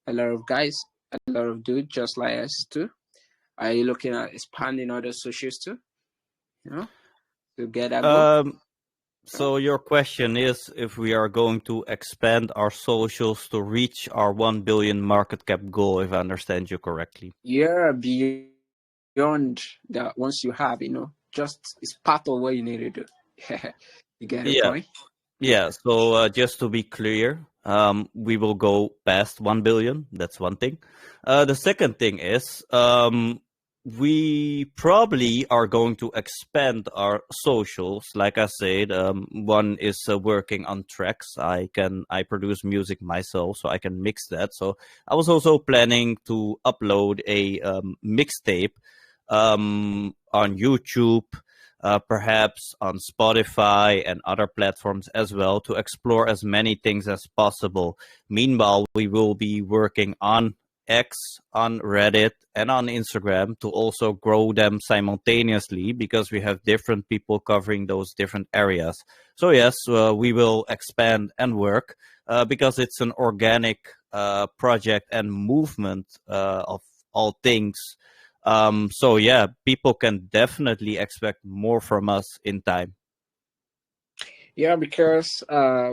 of guys, a lot of dudes, just like us too. Are you looking at expanding other socials too? To get that goal? So your question is if we are going to expand our socials to reach our 1 billion market cap goal, if I understand you correctly. Yeah, beyond that, once you have, just it's part of what you need to do. You get the point? Yeah. So just to be clear, we will go past 1 billion. That's one thing. The second thing is we probably are going to expand our socials. Like I said, one is working on tracks. I produce music myself, so I can mix that. So I was also planning to upload a mixtape on YouTube, perhaps on Spotify and other platforms as well, to explore as many things as possible. Meanwhile, we will be working on X, on Reddit, and on Instagram to also grow them simultaneously, because we have different people covering those different areas. So yes, we will expand and work because it's an organic project and movement of all things. So yeah, people can definitely expect more from us in time. Yeah, because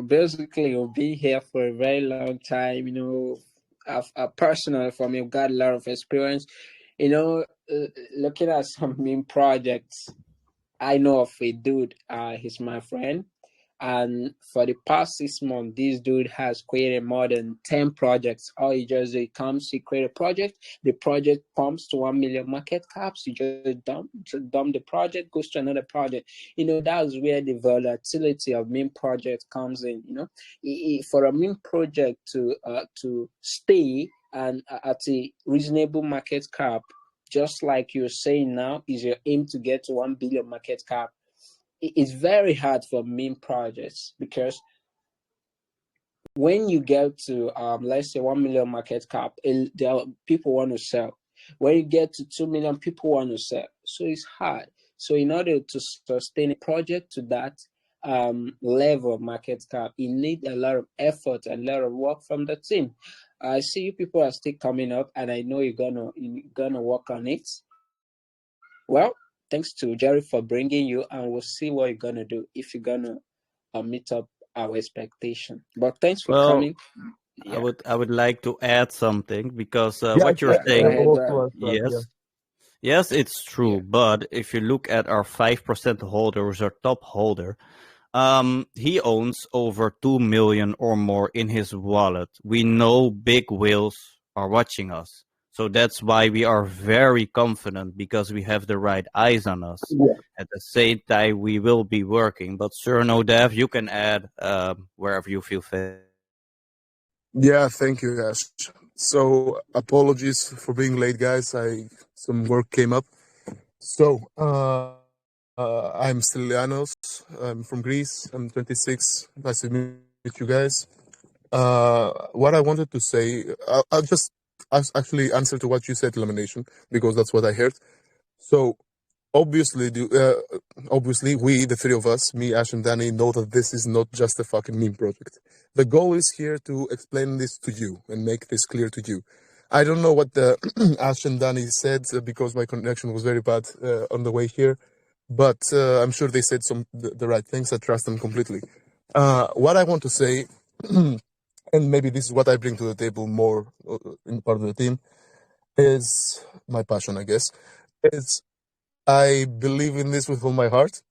basically you've been here for a very long time, personally, for me, I've got a lot of experience, looking at some meme projects. I know of a dude, he's my friend, and for the past 6 months, this dude has created more than 10 projects. All he just do, he create a project, the project pumps to 1 million market caps, you just dump the project, goes to another project. That's where the volatility of meme project comes in. For a meme project to stay and at a reasonable market cap, just like you're saying now, is your aim to get to 1 billion market cap. It's very hard for meme projects, because when you get to let's say 1 million market cap, people want to sell. When you get to 2 million, people want to sell. So it's hard. So in order to sustain a project to that level of market cap, you need a lot of effort and a lot of work from the team. I see you people are still coming up, and I know you're gonna work on it. Well, thanks to Jerry for bringing you, and we'll see what you're gonna do, if you're gonna meet up our expectation. But thanks for coming. Yeah. I would like to add something, because what you're saying, yes, it's true. Yeah. But if you look at our 5% holder, who's our top holder, he owns over 2 million or more in his wallet. We know big whales are watching us. So that's why we are very confident, because we have the right eyes on us. Yeah. At the same time, we will be working. But Sir No Dev, you can add wherever you feel fit. Yeah, thank you, Ash. So apologies for being late, guys. Some work came up. So I'm Stylianos. I'm from Greece. I'm 26. Nice to meet you guys. What I wanted to say, I'll just actually answer to what you said, Lamination, because that's what I heard. So obviously, we, the three of us, me, Ash, and Danny, know that this is not just a fucking meme project. The goal is here to explain this to you and make this clear to you. I don't know what the Ash and Danny said, because my connection was very bad on the way here, but I'm sure they said the right things. I trust them completely. What I want to say, and maybe this is what I bring to the table more in part of the team, is my passion, I guess, is I believe in this with all my heart.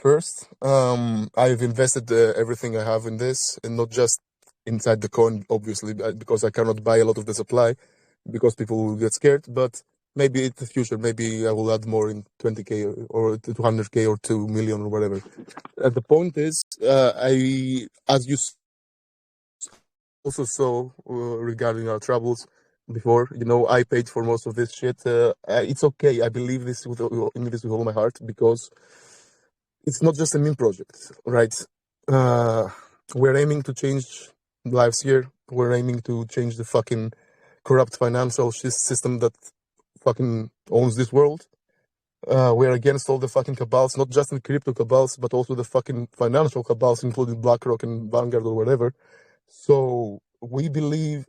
First, I've invested everything I have in this, and not just inside the coin, obviously, because I cannot buy a lot of the supply because people will get scared. But maybe in the future, maybe I will add more in 20K or 200K or 2 million or whatever. The point is, as you also saw regarding our troubles before, I paid for most of this shit. It's okay. I believe in this with all my heart, because it's not just a meme project, right? We're aiming to change lives here. We're aiming to change the fucking corrupt financial system that fucking owns this world. We're against all the fucking cabals, not just the crypto cabals, but also the fucking financial cabals, including BlackRock and Vanguard or whatever. So we believe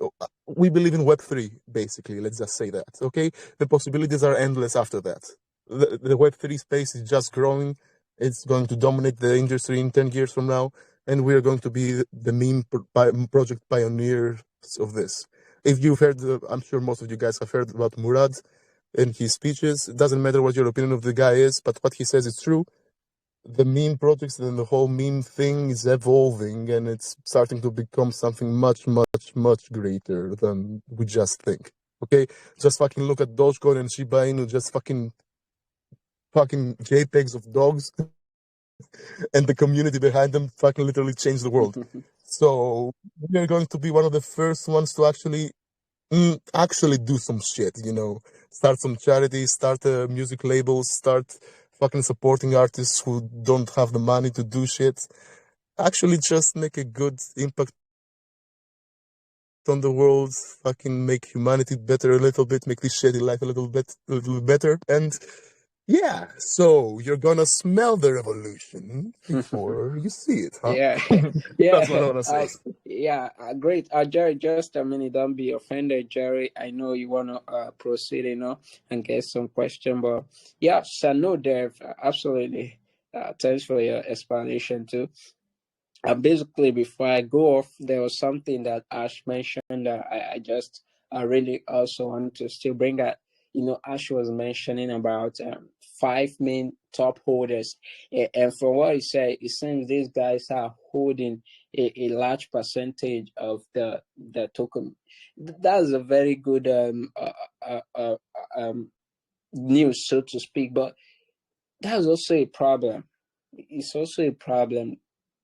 in Web3, basically. Let's just say that, okay? The possibilities are endless after that. The Web3 space is just growing. It's going to dominate the industry in 10 years from now, and we are going to be the meme project pioneers of this. If you've heard, I'm sure most of you guys have heard about Murad and his speeches. It doesn't matter what your opinion of the guy is, but what he says is true. The meme projects and the whole meme thing is evolving, and it's starting to become something much, much, much greater than we just think. Okay? Just fucking look at Dogecoin and Shiba Inu, just fucking JPEGs of dogs, and the community behind them fucking literally changed the world. So we are going to be one of the first ones to actually do some shit, start some charities, start music labels, start fucking supporting artists who don't have the money to do shit. Actually just make a good impact on the world, fucking make humanity better a little bit, make this shitty life a little bit better. And yeah, so you're gonna smell the revolution before you see it, huh? Yeah, That's what I wanna say. Great. Jerry, just a minute, don't be offended, Jerry. I know you wanna proceed, and get some question, but yeah, Sano Dev, absolutely. Thanks for your explanation too. Basically, before I go off, there was something that Ash mentioned that I just really also want to still bring up. Ash was mentioning about 5 main top holders, and from what he said, it seems these guys are holding a large percentage of the token. That's a very good news, so to speak, but that's also a problem. It's also a problem,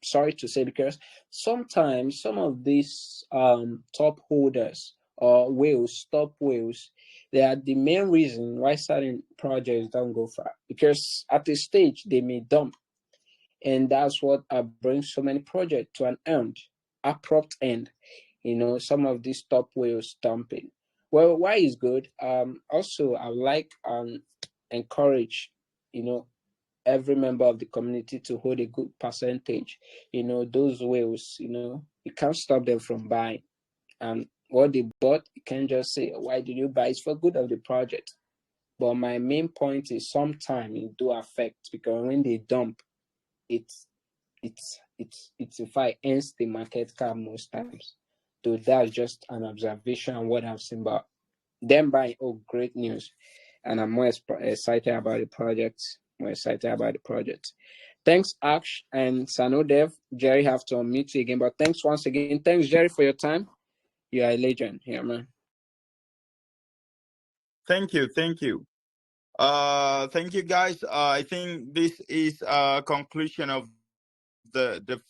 sorry to say, because sometimes some of these top holders or top whales, they are the main reason why certain projects don't go far, because at this stage they may dump, and that's what brings so many projects to an abrupt end. Some of these top whales dumping. Well, why is good? Also, I would like encourage every member of the community to hold a good percentage. Those whales, you can't stop them from buying. And what they bought, you can't just say, why did you buy? It's for good of the project. But my main point is sometimes it do affect, because when they dump, it's in fact ends the market cap most times. So that's just an observation on what I've seen. But them buying, great news. And I'm more excited about the project. Thanks, Ash and Sano Dev. Jerry have to unmute you again, but thanks once again. Thanks, Jerry, for your time. You are a legend here, man. Thank you. Thank you, guys. I think this is a conclusion of the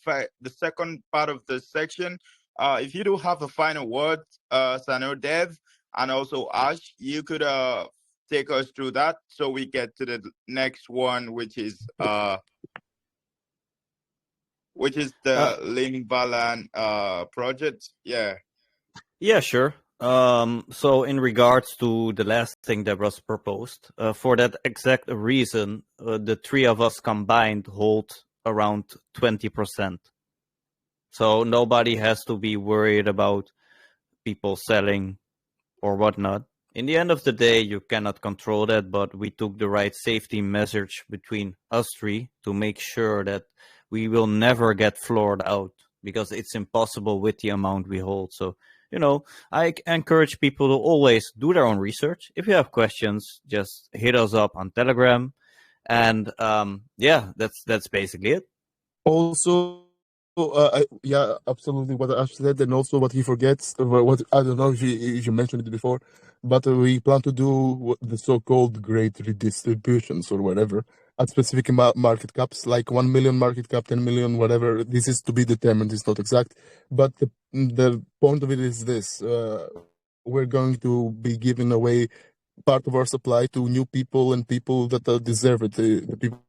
second part of the section. If you do have a final word, Sano Dev and also Ash, you could take us through that so we get to the next one, which is the Ling Balan project. Yeah, sure. So in regards to the last thing that was proposed, for that exact reason, the three of us combined hold around 20%. So nobody has to be worried about people selling or whatnot. In the end of the day, you cannot control that, but we took the right safety measures between us three to make sure that we will never get floored out, because it's impossible with the amount we hold. So, I encourage people to always do their own research. If you have questions, just hit us up on Telegram. And that's basically it. Also, yeah, absolutely what Ash said, and also what he forgets. What I don't know if you mentioned it before, but we plan to do the so-called great redistributions or whatever at specific market caps, like 1 million market cap, 10 million, whatever. This is to be determined. It's not exact, but the point of it is this: we're going to be giving away part of our supply to new people and people that deserve it. The people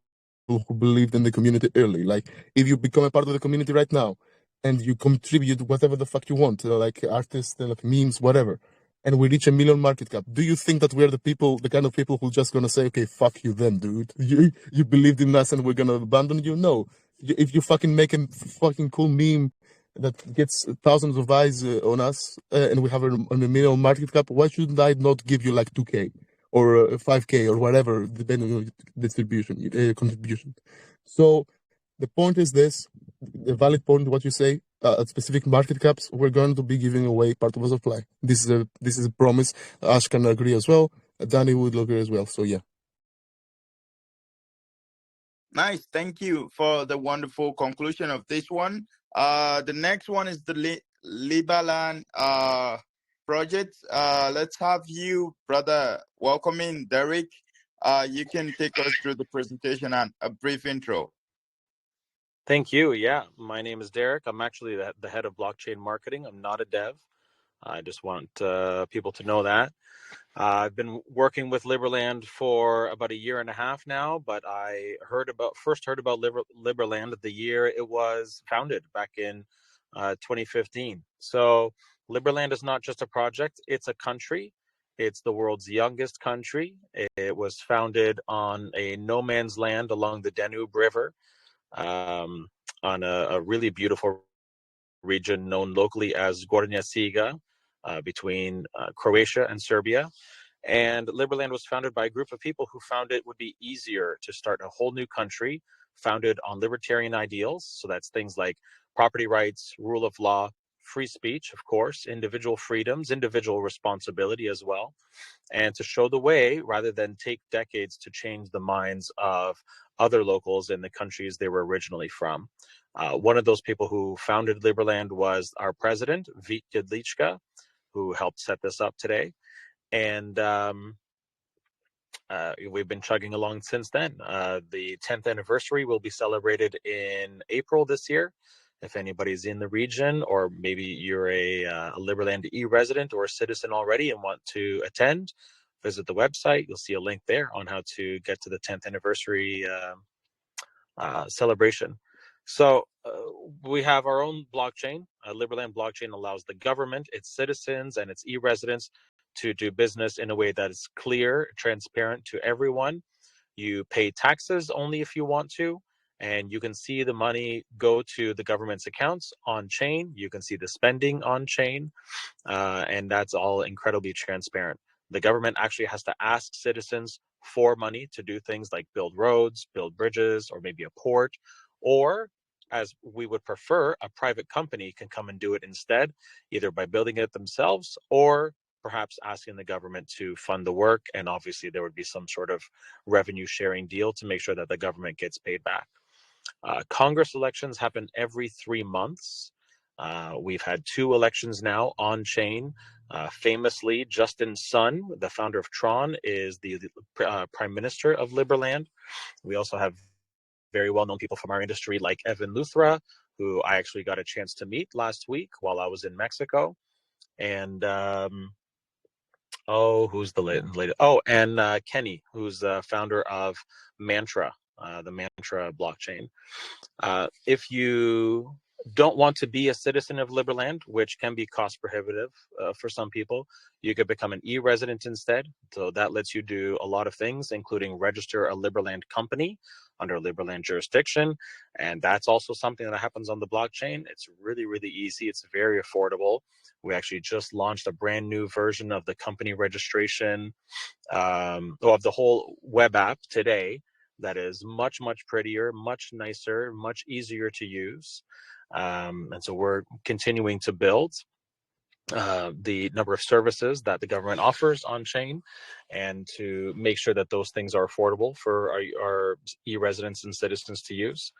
who believed in the community early. Like, if you become a part of the community right now and you contribute whatever the fuck you want, like artists, like memes, whatever, and we reach 1 million market cap, do you think that we're the kind of people who just gonna say, okay, fuck you then, dude? You believed in us and we're gonna abandon you? No. If you fucking make a fucking cool meme that gets thousands of eyes on us, and we have a million market cap, why shouldn't I not give you like 2K? Or 5K or whatever, depending on contribution. So the point is this: the valid point, what you say, at specific market caps, we're going to be giving away part of the supply. This is a promise. Ash can agree as well. Danny would agree as well. So yeah. Nice. Thank you for the wonderful conclusion of this one. The next one is the Liberland project. Let's have you, brother, welcome in, Derek. You can take us through the presentation and a brief intro. Thank you. Yeah, my name is Derek. I'm actually the head of blockchain marketing. I'm not a dev. I just want people to know that. I've been working with Liberland for about 1.5 years now, but I first heard about Liberland the year it was founded back in 2015. So Liberland is not just a project, it's a country. It's the world's youngest country. It was founded on a no man's land along the Danube River, on a really beautiful region known locally as Gornja Siga, between Croatia and Serbia. And Liberland was founded by a group of people who found it would be easier to start a whole new country founded on libertarian ideals. So that's things like property rights, rule of law, free speech, of course, individual freedoms, individual responsibility as well, and to show the way rather than take decades to change the minds of other locals in the countries they were originally from. One of those people who founded Liberland was our president, Vít Jedlička, who helped set this up today. And we've been chugging along since then. The 10th anniversary will be celebrated in April this year. If anybody's in the region, or maybe you're a Liberland e-resident or a citizen already and want to attend, visit the website. You'll see a link there on how to get to the 10th anniversary celebration. So we have our own blockchain. Liberland blockchain allows the government, its citizens, and its e-residents to do business in a way that is clear, transparent to everyone. You pay taxes only if you want to, and you can see the money go to the government's accounts on chain. You can see the spending on chain, and that's all incredibly transparent. The government actually has to ask citizens for money to do things like build roads, build bridges, or maybe a port, or as we would prefer, a private company can come and do it instead, either by building it themselves or perhaps asking the government to fund the work. And obviously there would be some sort of revenue sharing deal to make sure that the government gets paid back. Congress elections happen every 3 months. We've had 2 elections now on chain. Famously, Justin Sun, the founder of Tron, is the prime minister of Liberland. We also have very well-known people from our industry like Evan Luthra, who I actually got a chance to meet last week while I was in Mexico. And who's the latest? Oh, and Kenny, who's the founder of Mantra, the Mantra blockchain. If you don't want to be a citizen of Liberland, which can be cost prohibitive for some people, you could become an e-resident instead. So that lets you do a lot of things, including register a Liberland company under Liberland jurisdiction. And that's also something that happens on the blockchain. It's really, really easy. It's very affordable. We actually just launched a brand new version of the company registration, of the whole web app today, that is much, much prettier, much nicer, much easier to use. And so we're continuing to build the number of services that the government offers on chain, and to make sure that those things are affordable for our e-residents and citizens to use.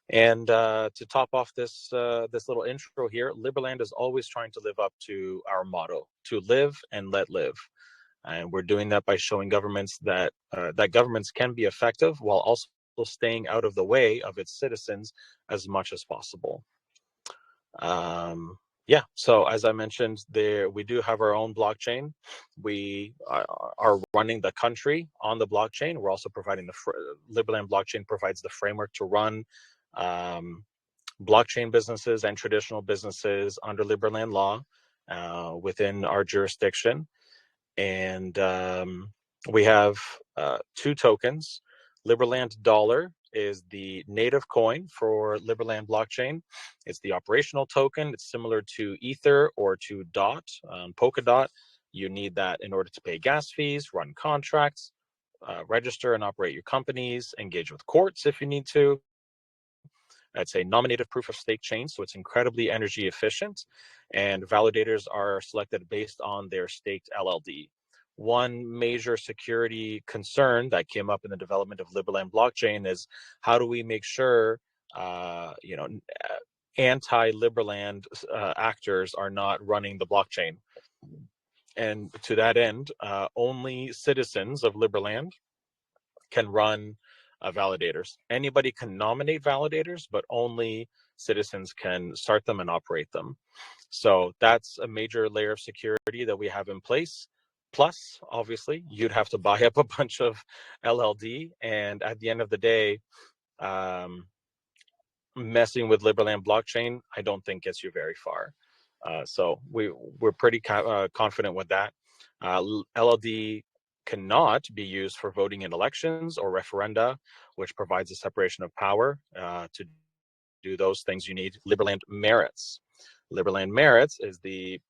And to top off this this little intro here, Liberland is always trying to live up to our motto: to live and let live. And we're doing that by showing governments that that governments can be effective while also staying out of the way of its citizens as much as possible. Yeah, so as I mentioned, there we do have our own blockchain. We are running the country on the blockchain. We're also providing Liberland blockchain provides the framework to run blockchain businesses and traditional businesses under Liberland law within our jurisdiction. And we have 2 tokens. Liberland Dollar is the native coin for Liberland blockchain. It's the operational token. It's similar to Ether or to DOT, Polkadot. You need that in order to pay gas fees, run contracts, register and operate your companies, engage with courts if you need to. It's a nominated proof of stake chain, so it's incredibly energy efficient, and validators are selected based on their staked LLD. One major security concern that came up in the development of Liberland blockchain is how do we make sure, anti-Liberland actors are not running the blockchain? And to that end, only citizens of Liberland can run validators. Anybody can nominate validators, but only citizens can start them and operate them. So that's a major layer of security that we have in place. Plus, obviously, you'd have to buy up a bunch of LLD, and at the end of the day, messing with Liberland blockchain, I don't think gets you very far. So we're pretty confident with that. LLD cannot be used for voting in elections or referenda, which provides a separation of power. To do those things, you need Liberland merits. Liberland merits is the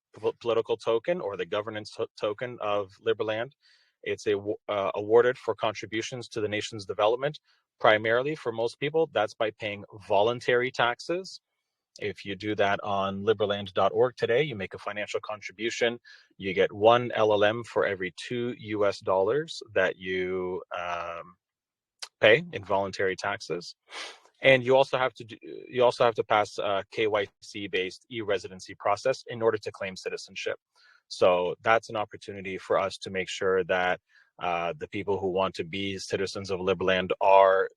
political token or the governance token of Liberland. It's awarded for contributions to the nation's development. Primarily, for most people, that's by paying voluntary taxes. If you do that on liberland.org today, you make a financial contribution, you get 1 LLM for every $2 that you pay in voluntary taxes. And you also have to pass a KYC-based e-residency process in order to claim citizenship. So that's an opportunity for us to make sure that the people who want to be citizens of Liberland are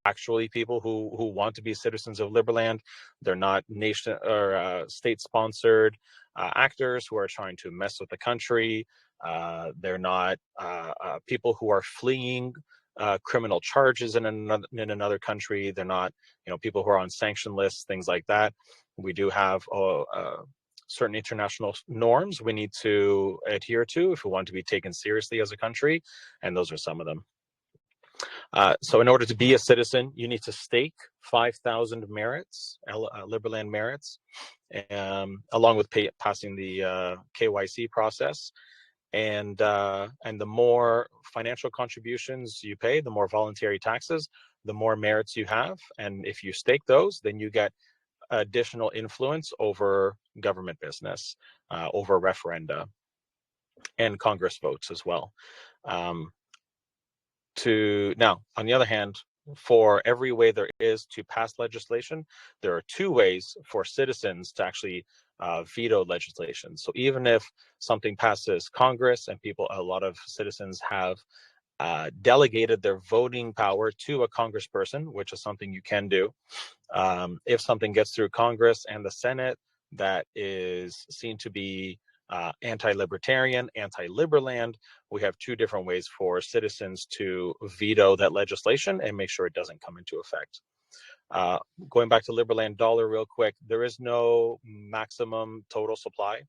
actually people who want to be citizens of Liberland. They're not nation or state-sponsored actors who are trying to mess with the country. They're not people who are fleeing criminal charges in another country. They're not, people who are on sanction lists, things like that. We do have certain international norms we need to adhere to if we want to be taken seriously as a country, and those are some of them. So in order to be a citizen, you need to stake 5,000 merits, Liberland merits, along with passing the KYC process. And the more financial contributions you pay, the more voluntary taxes, the more merits you have. And if you stake those, then you get additional influence over government business, over referenda, and Congress votes as well. Now, on the other hand, for every way there is to pass legislation, there are 2 ways for citizens to actually veto legislation. So even if something passes Congress and a lot of citizens have delegated their voting power to a congressperson, which is something you can do. If something gets through Congress and the Senate that is seen to be anti-libertarian, anti-Liberland, we have 2 different ways for citizens to veto that legislation and make sure it doesn't come into effect. Going back to Liberland Dollar real quick, there is no maximum total supply.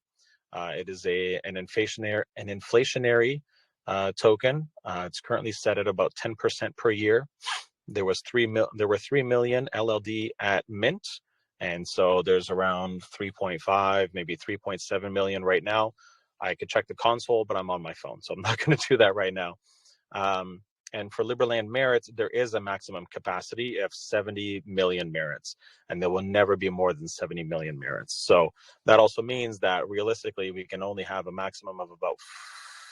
It is an inflationary token. It's currently set at about 10% per year. There were 3 million LLD at mint. And so there's around 3.5, maybe 3.7 million right now. I could check the console, but I'm on my phone, so I'm not going to do that right now. And for Liberland merits, there is a maximum capacity of 70 million merits, and there will never be more than 70 million merits. So that also means that realistically, we can only have a maximum of about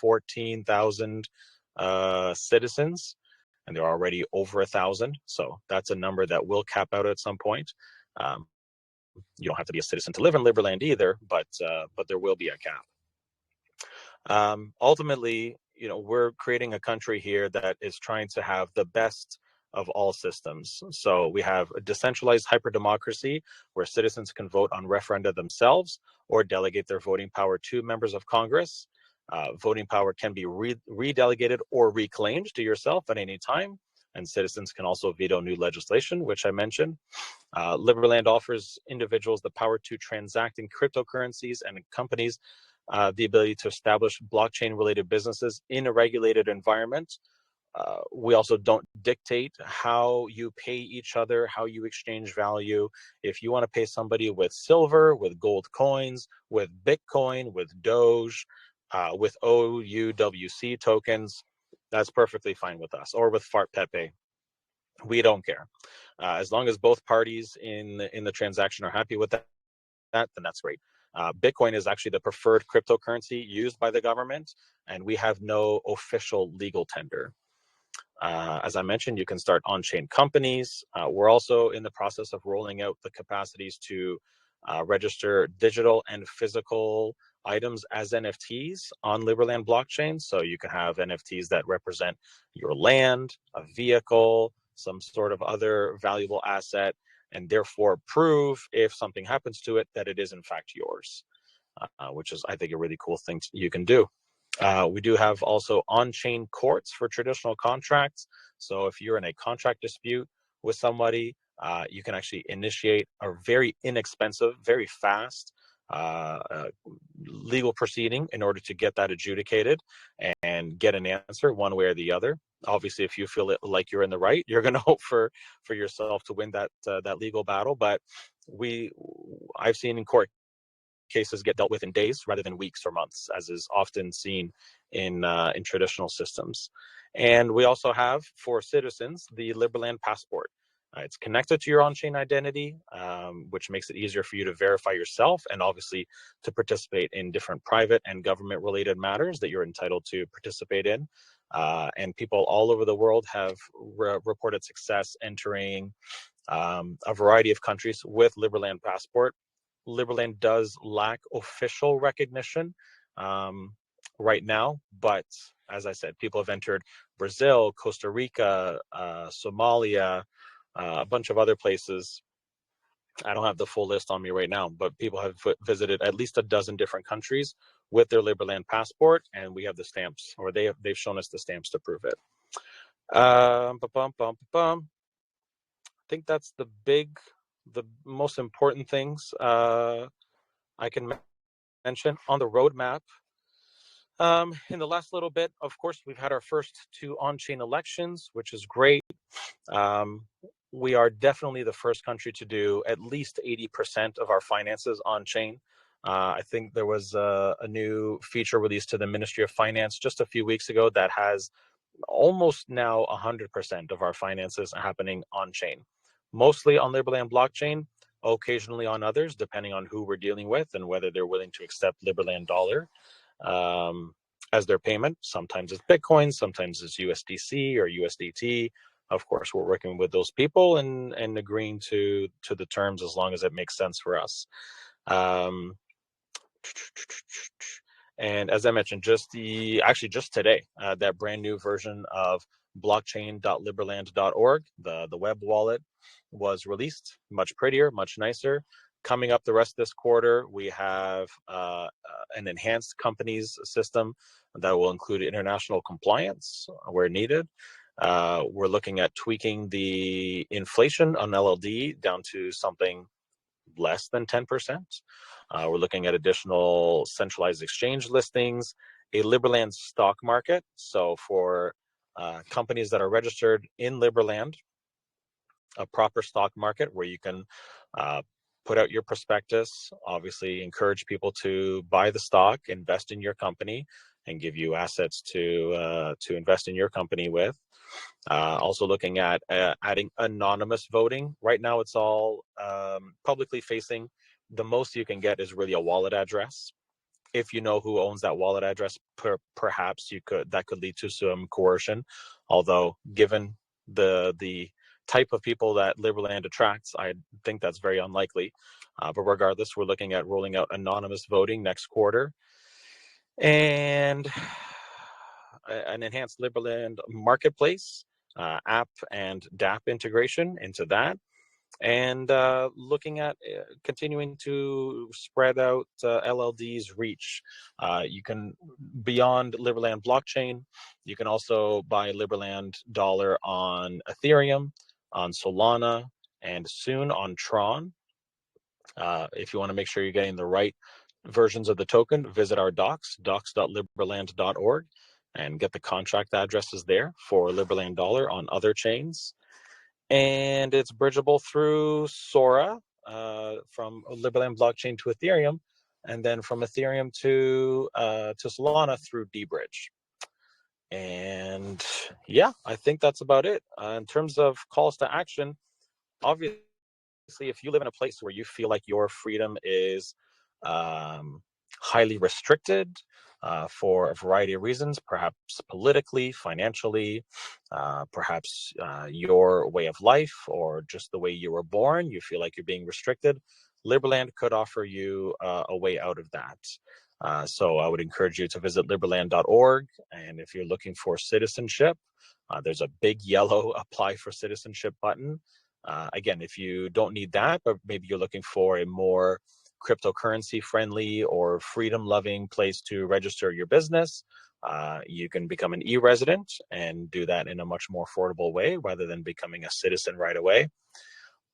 14,000 citizens and they're already over 1,000. So that's a number that will cap out at some point. You don't have to be a citizen to live in Liberland either, but there will be a cap. Ultimately, we're creating a country here that is trying to have the best of all systems. So we have a decentralized hyperdemocracy where citizens can vote on referenda themselves or delegate their voting power to members of Congress. Voting power can be redelegated or reclaimed to yourself at any time, and citizens can also veto new legislation, which I mentioned. Liberland offers individuals the power to transact in cryptocurrencies and companies the ability to establish blockchain-related businesses in a regulated environment. We also don't dictate how you pay each other, how you exchange value. If you want to pay somebody with silver, with gold coins, with Bitcoin, with Doge, with OUWC tokens, that's perfectly fine with us, or with Fart Pepe. We don't care. As long as both parties in the transaction are happy with that, then that's great. Bitcoin is actually the preferred cryptocurrency used by the government, and we have no official legal tender. As I mentioned, you can start on-chain companies. We're also in the process of rolling out the capacities to register digital and physical items as NFTs on Liberland blockchain. So you can have NFTs that represent your land, a vehicle, some sort of other valuable asset, and therefore prove, if something happens to it, that it is in fact yours, which is, I think, a really cool thing you can do. We do have also on-chain courts for traditional contracts. So if you're in a contract dispute with somebody, you can actually initiate a very inexpensive, very fast legal proceeding in order to get that adjudicated and get an answer one way or the other. Obviously, if you feel like you're in the right, you're going to hope for yourself to win that legal battle. But I've seen in court cases get dealt with in days rather than weeks or months, as is often seen in traditional systems. And we also have, for citizens, the Liberland Passport. It's connected to your on-chain identity, which makes it easier for you to verify yourself and obviously to participate in different private and government-related matters that you're entitled to participate in. And people all over the world have reported success entering a variety of countries with Liberland Passport. Liberland does lack official recognition right now, but as I said, people have entered Brazil, Costa Rica, Somalia, a bunch of other places. I don't have the full list on me right now, but people have visited at least a dozen different countries with their Liberland Passport, and we have the stamps, or they've shown us the stamps to prove it. I think that's the most important things I can mention on the roadmap. In the last little bit, of course, we've had our first 2 on-chain elections, which is great. We are definitely the first country to do at least 80% of our finances on-chain. I think there was a new feature released to the Ministry of Finance just a few weeks ago that has almost now 100% of our finances happening on-chain. Mostly on Liberland blockchain, occasionally on others, depending on who we're dealing with and whether they're willing to accept Liberland dollar as their payment. Sometimes it's Bitcoin, sometimes it's USDC or USDT. Of course, we're working with those people and agreeing to the terms as long as it makes sense for us. And as I mentioned, just today, that brand new version of blockchain.liberland.org, the web wallet, was released. Much prettier, much nicer. Coming up the rest of this quarter, we have an enhanced companies system that will include international compliance where needed. We're looking at tweaking the inflation on LLD down to something less than 10%. We're looking at additional centralized exchange listings, a Liberland stock market. So for companies that are registered in Liberland, a proper stock market where you can put out your prospectus, obviously encourage people to buy the stock, invest in your company, and give you assets to invest in your company with. Also looking at adding anonymous voting. Right now it's all publicly facing. The most you can get is really a wallet address. If you know who owns that wallet address, perhaps that could lead to some coercion Although, given the type of people that Liberland attracts, I think that's very unlikely. But regardless, we're looking at rolling out anonymous voting next quarter, and an enhanced Liberland marketplace, app and DApp integration into that, and looking at continuing to spread out LLD's reach. You can, beyond Liberland blockchain, you can also buy Liberland dollar on Ethereum, on Solana, and soon on Tron. If you want to make sure you're getting the right versions of the token, visit our docs.liberland.org, and get the contract addresses there for Liberland dollar on other chains. And it's bridgeable through Sora, from Liberland blockchain to Ethereum, and then from Ethereum to Solana through dBridge. And yeah, I think that's about it. In terms of calls to action, obviously, if you live in a place where you feel like your freedom is highly restricted for a variety of reasons, perhaps politically, financially, perhaps your way of life, or just the way you were born, you feel like you're being restricted, Liberland could offer you a way out of that. So I would encourage you to visit liberland.org. And if you're looking for citizenship, there's a big yellow apply for citizenship button. Again, if you don't need that, but maybe you're looking for a more cryptocurrency friendly or freedom loving place to register your business, you can become an e-resident and do that in a much more affordable way rather than becoming a citizen right away.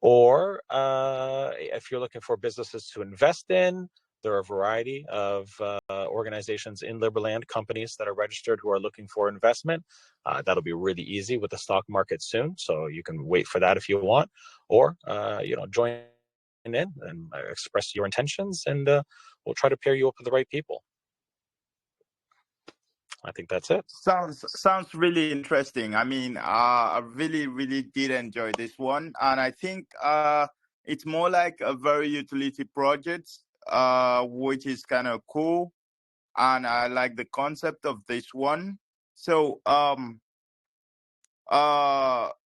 Or if you're looking for businesses to invest in, there are a variety of organizations in Liberland, companies that are registered who are looking for investment. That'll be really easy with the stock market soon, so you can wait for that if you want, or join in and express your intentions, and we'll try to pair you up with the right people. I think that's it. Sounds really interesting. I mean, I really did enjoy this one, and I think it's more like a very utility project, which is kind of cool, and I like the concept of this one. So,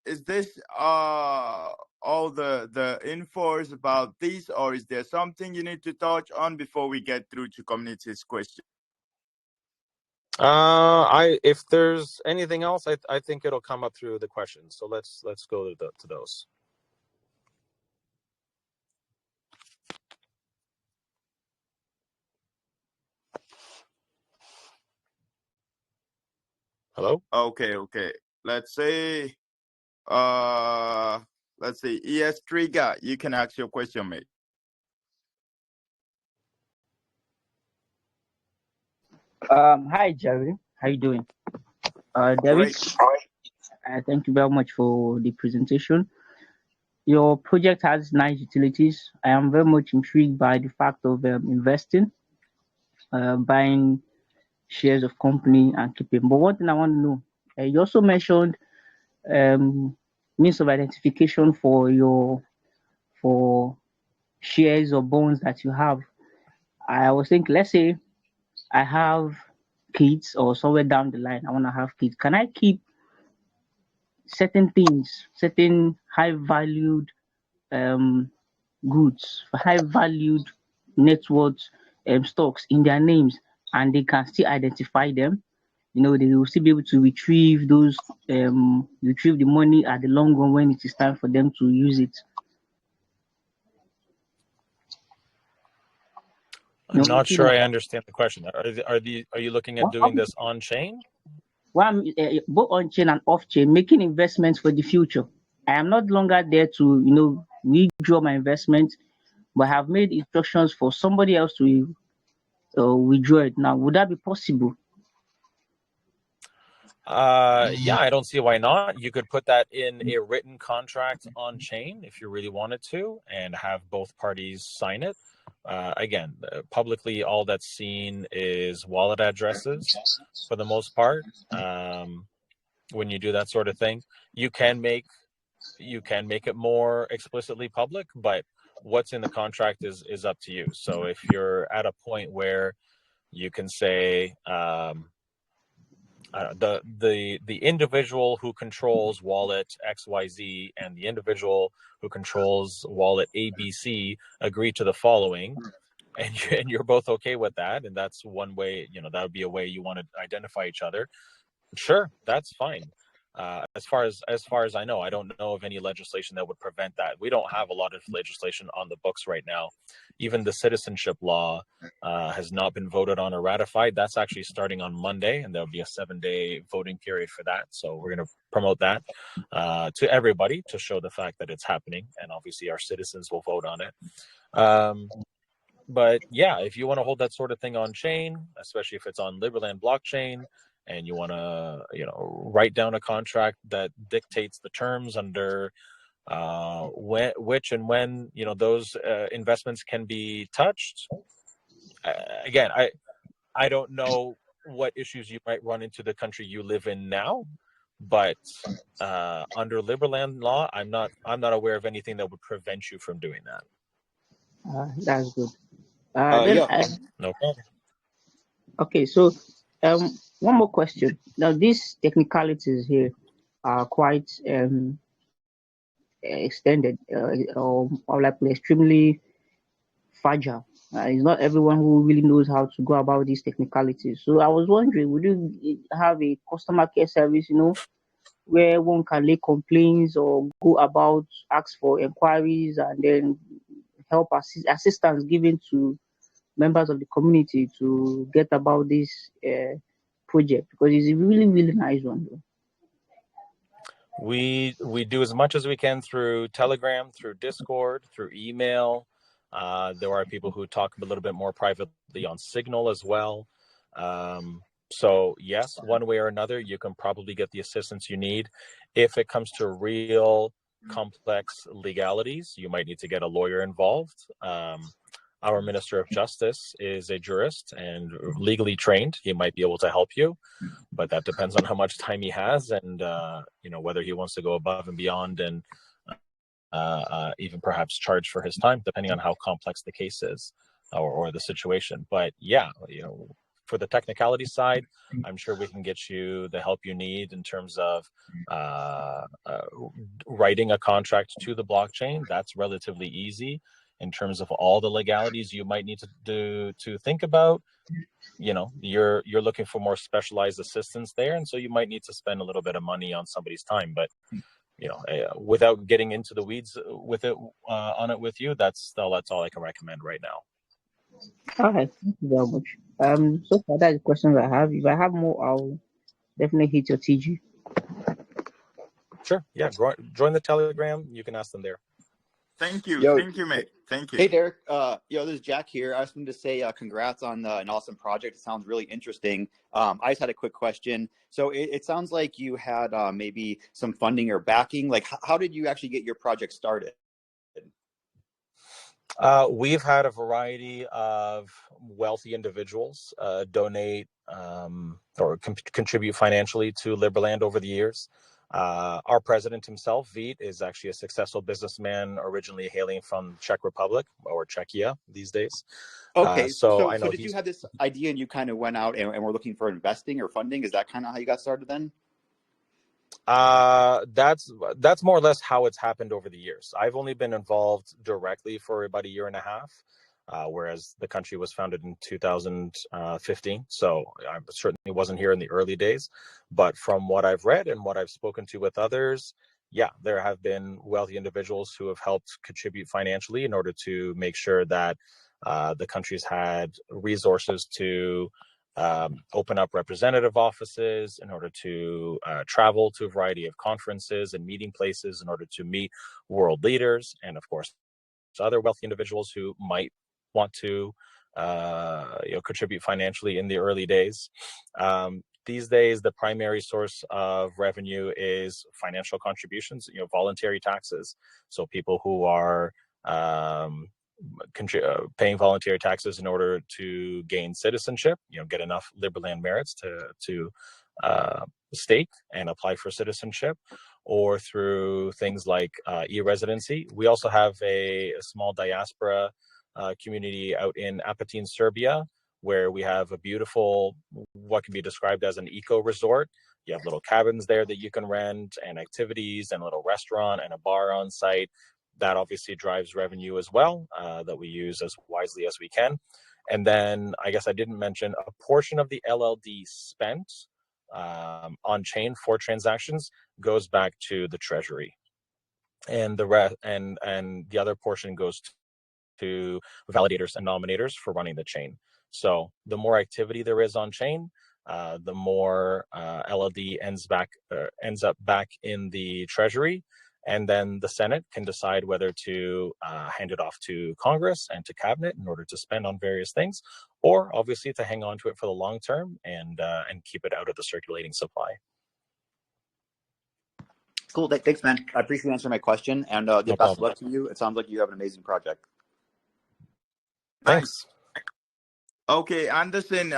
is this all the infos about this, or is there something you need to touch on before we get through to community's question? If there's anything else, I think it'll come up through the questions. So let's go to those. Hello? Okay. Let's say ES Trigger, you can ask your question, mate. Hi, Jerry. How you doing? David, Great. thank you very much for the presentation. Your project has nice utilities. I am very much intrigued by the fact of investing, buying shares of company and keeping. But one thing I want to know, you also mentioned means of identification for shares or bonds that you have. I was thinking, let's say I have kids, or somewhere down the line I want to have kids. Can I keep certain things, certain high valued goods, high valued net worth stocks in their names, and they can still identify them? They will still be able to retrieve retrieve the money at the long run when it is time for them to use it. I'm not sure I understand the question. Are you looking at doing this on chain? Well, both on chain and off chain, making investments for the future. I am not longer there to withdraw my investment, but have made instructions for somebody else to withdraw it. Now, would that be possible? Yeah, I don't see why not. You could put that in a written contract on chain if you really wanted to, and have both parties sign it. Again, publicly, all that's seen is wallet addresses for the most part. When you do that sort of thing, you can make it more explicitly public, but what's in the contract is up to you. So if you're at a point where you can say, the individual who controls wallet XYZ and the individual who controls wallet ABC agree to the following, and you're both okay with that, and that's one way, that would be a way you want to identify each other. Sure, that's fine. As far as I know, I don't know of any legislation that would prevent that. We don't have a lot of legislation on the books right now. Even the citizenship law has not been voted on or ratified. That's actually starting on Monday, and there'll be a 7-day voting period for that. So we're going to promote that to everybody to show the fact that it's happening, and obviously our citizens will vote on it. But yeah, if you want to hold that sort of thing on chain, especially if it's on Liberland blockchain, and you want to, write down a contract that dictates the terms under when those investments can be touched. Again, I don't know what issues you might run into the country you live in now, but under Liberland law, I'm not aware of anything that would prevent you from doing that. That's good. No problem. Okay, so one more question. Now, these technicalities here are quite extended, or like extremely fragile. It's not everyone who really knows how to go about these technicalities. So I was wondering, would you have a customer care service, where one can lay complaints or go about, ask for inquiries, and then help assistance given to members of the community to get about this project, because it's a really, really nice one. We do as much as we can through Telegram, through Discord, through email. There are people who talk a little bit more privately on Signal as well. So yes, one way or another, you can probably get the assistance you need. If it comes to real complex legalities, you might need to get a lawyer involved. Our Minister of Justice is a jurist and legally trained. He might be able to help you, but that depends on how much time he has and whether he wants to go above and beyond and even perhaps charge for his time, depending on how complex the case is or the situation. But yeah, for the technicality side, I'm sure we can get you the help you need in terms of writing a contract to the blockchain. That's relatively easy. In terms of all the legalities you might need to think about, you're looking for more specialized assistance there, and so you might need to spend a little bit of money on somebody's time. But without getting into the weeds with it on it with you, that's all I can recommend right now. All right, thank you very much. So far, that's the questions I have. If I have more, I'll definitely hit your TG. Sure. Yeah. Join the Telegram. You can ask them there. Thank you. Thank you, mate. Thank you. Hey, Derek. This is Jack here. I just wanted to say congrats on an awesome project. It sounds really interesting. I just had a quick question. So it sounds like you had maybe some funding or backing. Like, how did you actually get your project started? We've had a variety of wealthy individuals donate or contribute financially to Liberland over the years. Our president himself, Vít, is actually a successful businessman originally hailing from Czech Republic or Czechia these days. Okay, so I know did you have this idea and you kind of went out and were looking for investing or funding? Is that kind of how you got started then? That's more or less how it's happened over the years. I've only been involved directly for about a year and a half. Whereas the country was founded in 2015. So I certainly wasn't here in the early days. But from what I've read and what I've spoken to with others, yeah, there have been wealthy individuals who have helped contribute financially in order to make sure that the country's had resources to open up representative offices, in order to travel to a variety of conferences and meeting places, in order to meet world leaders, and of course, other wealthy individuals who might want to contribute financially in the early days. These days, the primary source of revenue is financial contributions, voluntary taxes. So people who are paying voluntary taxes in order to gain citizenship, get enough Liberland merits to stake and apply for citizenship, or through things like e-residency. We also have a small diaspora community out in Apatin, Serbia, where we have a beautiful, what can be described as an eco resort. You have little cabins there that you can rent, and activities, and a little restaurant and a bar on site. That obviously drives revenue as well, that we use as wisely as we can. And then I guess I didn't mention a portion of the LLD spent on chain for transactions goes back to the treasury, and the rest and the other portion goes to validators and nominators for running the chain. So the more activity there is on chain, the more LLD ends up back in the treasury, and then the Senate can decide whether to hand it off to Congress and to cabinet in order to spend on various things, or obviously to hang on to it for the long term and keep it out of the circulating supply. Cool. Thanks, man. I appreciate you answering my question, and No best of problem. luck to you. It sounds like you have an amazing project. Thanks. Okay, Anderson,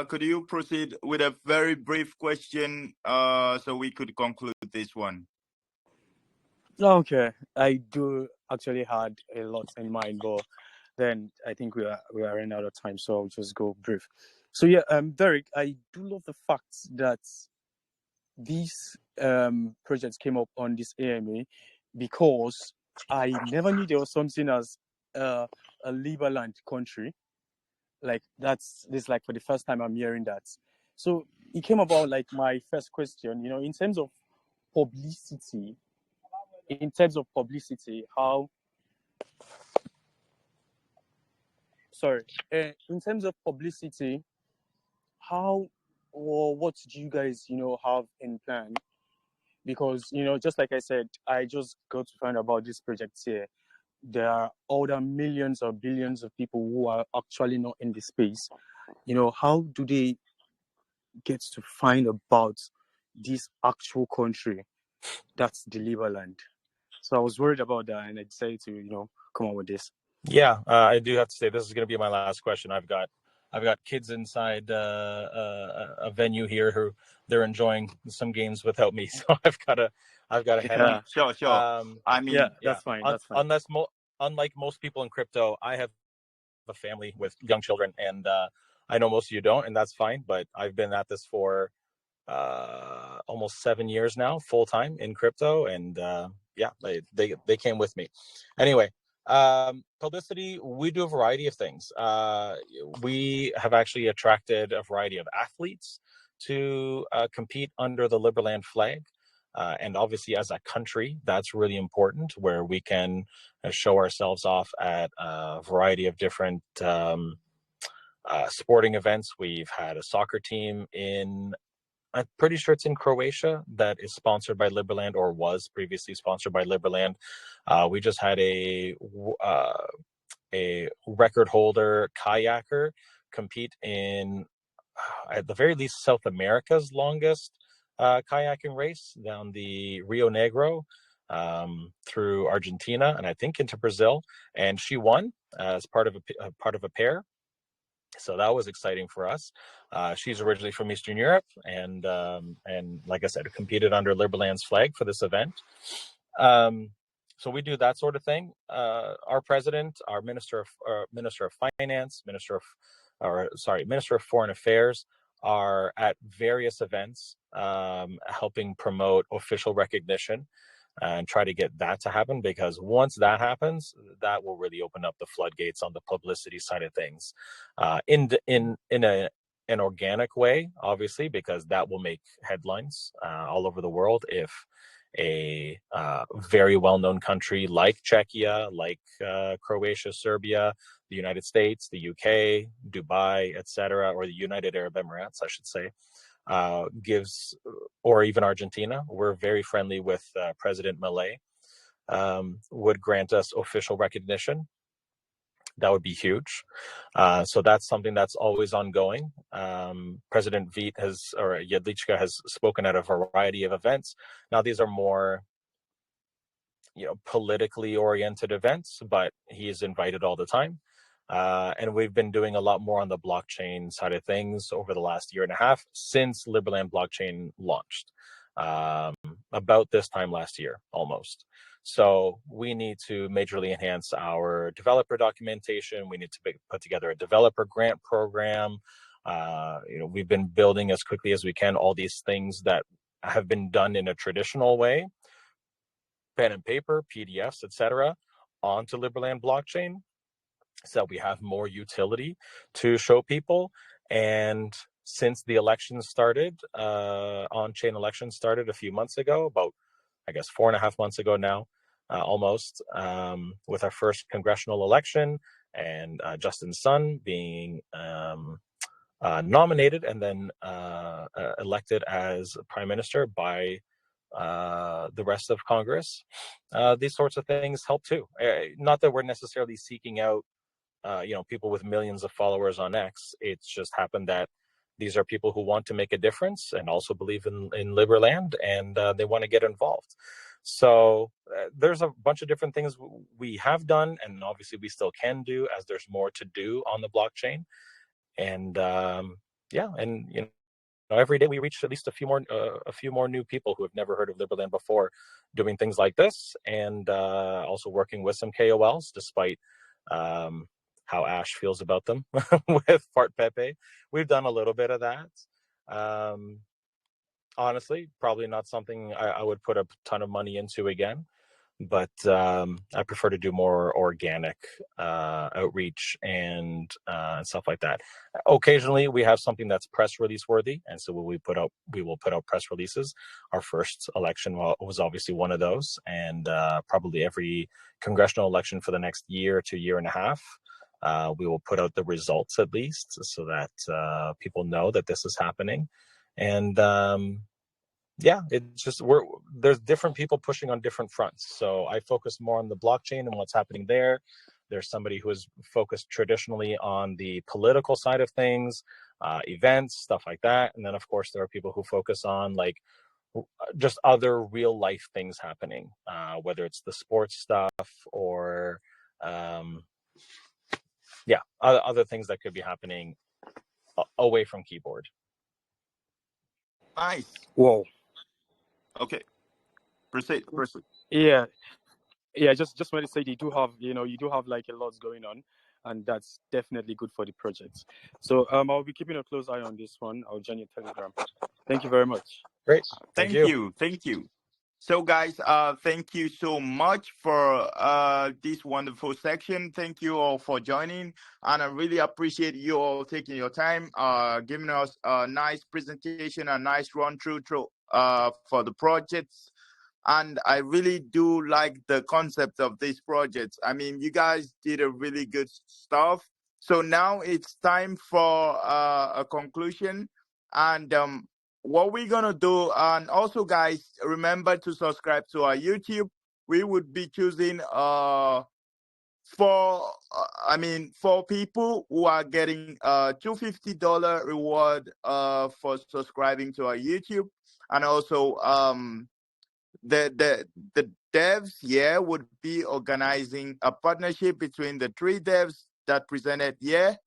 could you proceed with a very brief question so we could conclude this one? Okay, I do actually had a lot in mind, but then I think we are running out of time, so I'll just go brief. So yeah, Derek, I do love the fact that these projects came up on this AMA, because I never knew there was something as a Liberland country. Like this is like for the first time I'm hearing that. So it came about like my first question, in terms of publicity, how or what do you guys, have in plan? Because, just like I said, I just got to find out about this project here. There are other millions or billions of people who are actually not in the space. How do they get to find about this actual country that's the Liberland? So I was worried about that, and I decided to, come up with this. Yeah, I do have to say this is going to be my last question. I've got kids inside a venue here who they're enjoying some games without me, so I've got to head out. Sure. I mean, that's fine. That's fine. Unlike most people in crypto, I have a family with young children, and I know most of you don't, and that's fine. But I've been at this for almost 7 years now, full time in crypto, and they came with me. Anyway, publicity, we do a variety of things. We have actually attracted a variety of athletes to compete under the Liberland flag. And obviously, as a country, that's really important, where we can show ourselves off at a variety of different sporting events. We've had a soccer team I'm pretty sure it's in Croatia, that is sponsored by Liberland, or was previously sponsored by Liberland. We just had a record holder kayaker compete in, at the very least, South America's longest kayaking race down the Rio Negro through Argentina and I think into Brazil, and she won as part of a pair. So that was exciting for us. She's originally from Eastern Europe, and like I said, competed under Liberland's flag for this event. So we do that sort of thing. Our president, our Minister of Finance, Minister of Foreign Affairs are at various events helping promote official recognition and try to get that to happen, because once that happens, that will really open up the floodgates on the publicity side of things in an organic way, obviously, because that will make headlines all over the world if a very well-known country like Czechia, like Croatia, Serbia, the United States, the UK, Dubai, etc., or the United Arab Emirates, I should say, gives, or even Argentina, we're very friendly with President Milei, would grant us official recognition. That would be huge. So that's something that's always ongoing. President Jedlička has spoken at a variety of events. Now, these are more, politically oriented events, but he is invited all the time. And we've been doing a lot more on the blockchain side of things over the last year and a half since Liberland blockchain launched. about this time last year, almost. So we need to majorly enhance our developer documentation. We need to put together a developer grant program. We've been building as quickly as we can all these things that have been done in a traditional way, pen and paper, PDFs, etc., onto Liberland blockchain, so we have more utility to show people. And since the election started, on-chain elections started a few months ago, about, I guess, 4.5 months ago now, almost, with our first congressional election, and Justin Sun being nominated and then elected as prime minister by the rest of Congress. These sorts of things help too. Not that we're necessarily seeking out people with millions of followers on X. It's just happened that these are people who want to make a difference and also believe in Liberland, and they want to get involved. So there's a bunch of different things we have done, and obviously we still can do, as there's more to do on the blockchain. And every day we reach at least a few more new people who have never heard of Liberland before, doing things like this, and also working with some KOLs, despite how Ash feels about them with Fart Pepe. We've done a little bit of that. Honestly, probably not something I would put a ton of money into again, but I prefer to do more organic outreach and stuff like that. Occasionally, we have something that's press release worthy, and so we will put out press releases. Our first election was obviously one of those, and probably every congressional election for the next year to year and a half, we will put out the results at least, so that people know that this is happening. And it's just there's different people pushing on different fronts. So I focus more on the blockchain and what's happening there. There's somebody who is focused traditionally on the political side of things, events, stuff like that. And then of course there are people who focus on like just other real life things happening, whether it's the sports stuff or other things that could be happening away from keyboard. Nice. Whoa. Okay. Proceed. Yeah. Just want to say you do have like a lot going on, and that's definitely good for the project. So I'll be keeping a close eye on this one. I'll join your Telegram. Thank you very much. Great. Thank you. So guys, thank you so much for this wonderful section. Thank you all for joining, and I really appreciate you all taking your time, giving us a nice presentation, a nice run through for the projects. And I really do like the concept of these projects. I mean, you guys did a really good stuff. So now it's time for a conclusion. And what we're going to do, and also, guys, remember to subscribe to our YouTube. We would be choosing 4 people who are getting a $250 reward for subscribing to our YouTube. And also, the devs would be organizing a partnership between the 3 devs that presented here,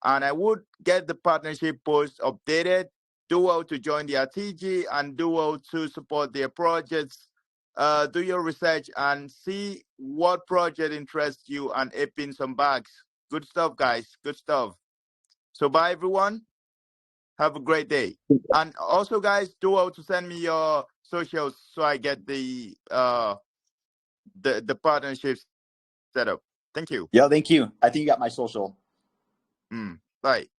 and I would get the partnership post updated. Do well to join the RTG and do well to support their projects. Do your research and see what project interests you and ape in some bags. Good stuff, guys. Good stuff. So bye, everyone. Have a great day. And also, guys, do well to send me your socials so I get the partnerships set up. Thank you. Yeah, thank you. I think you got my social. Bye.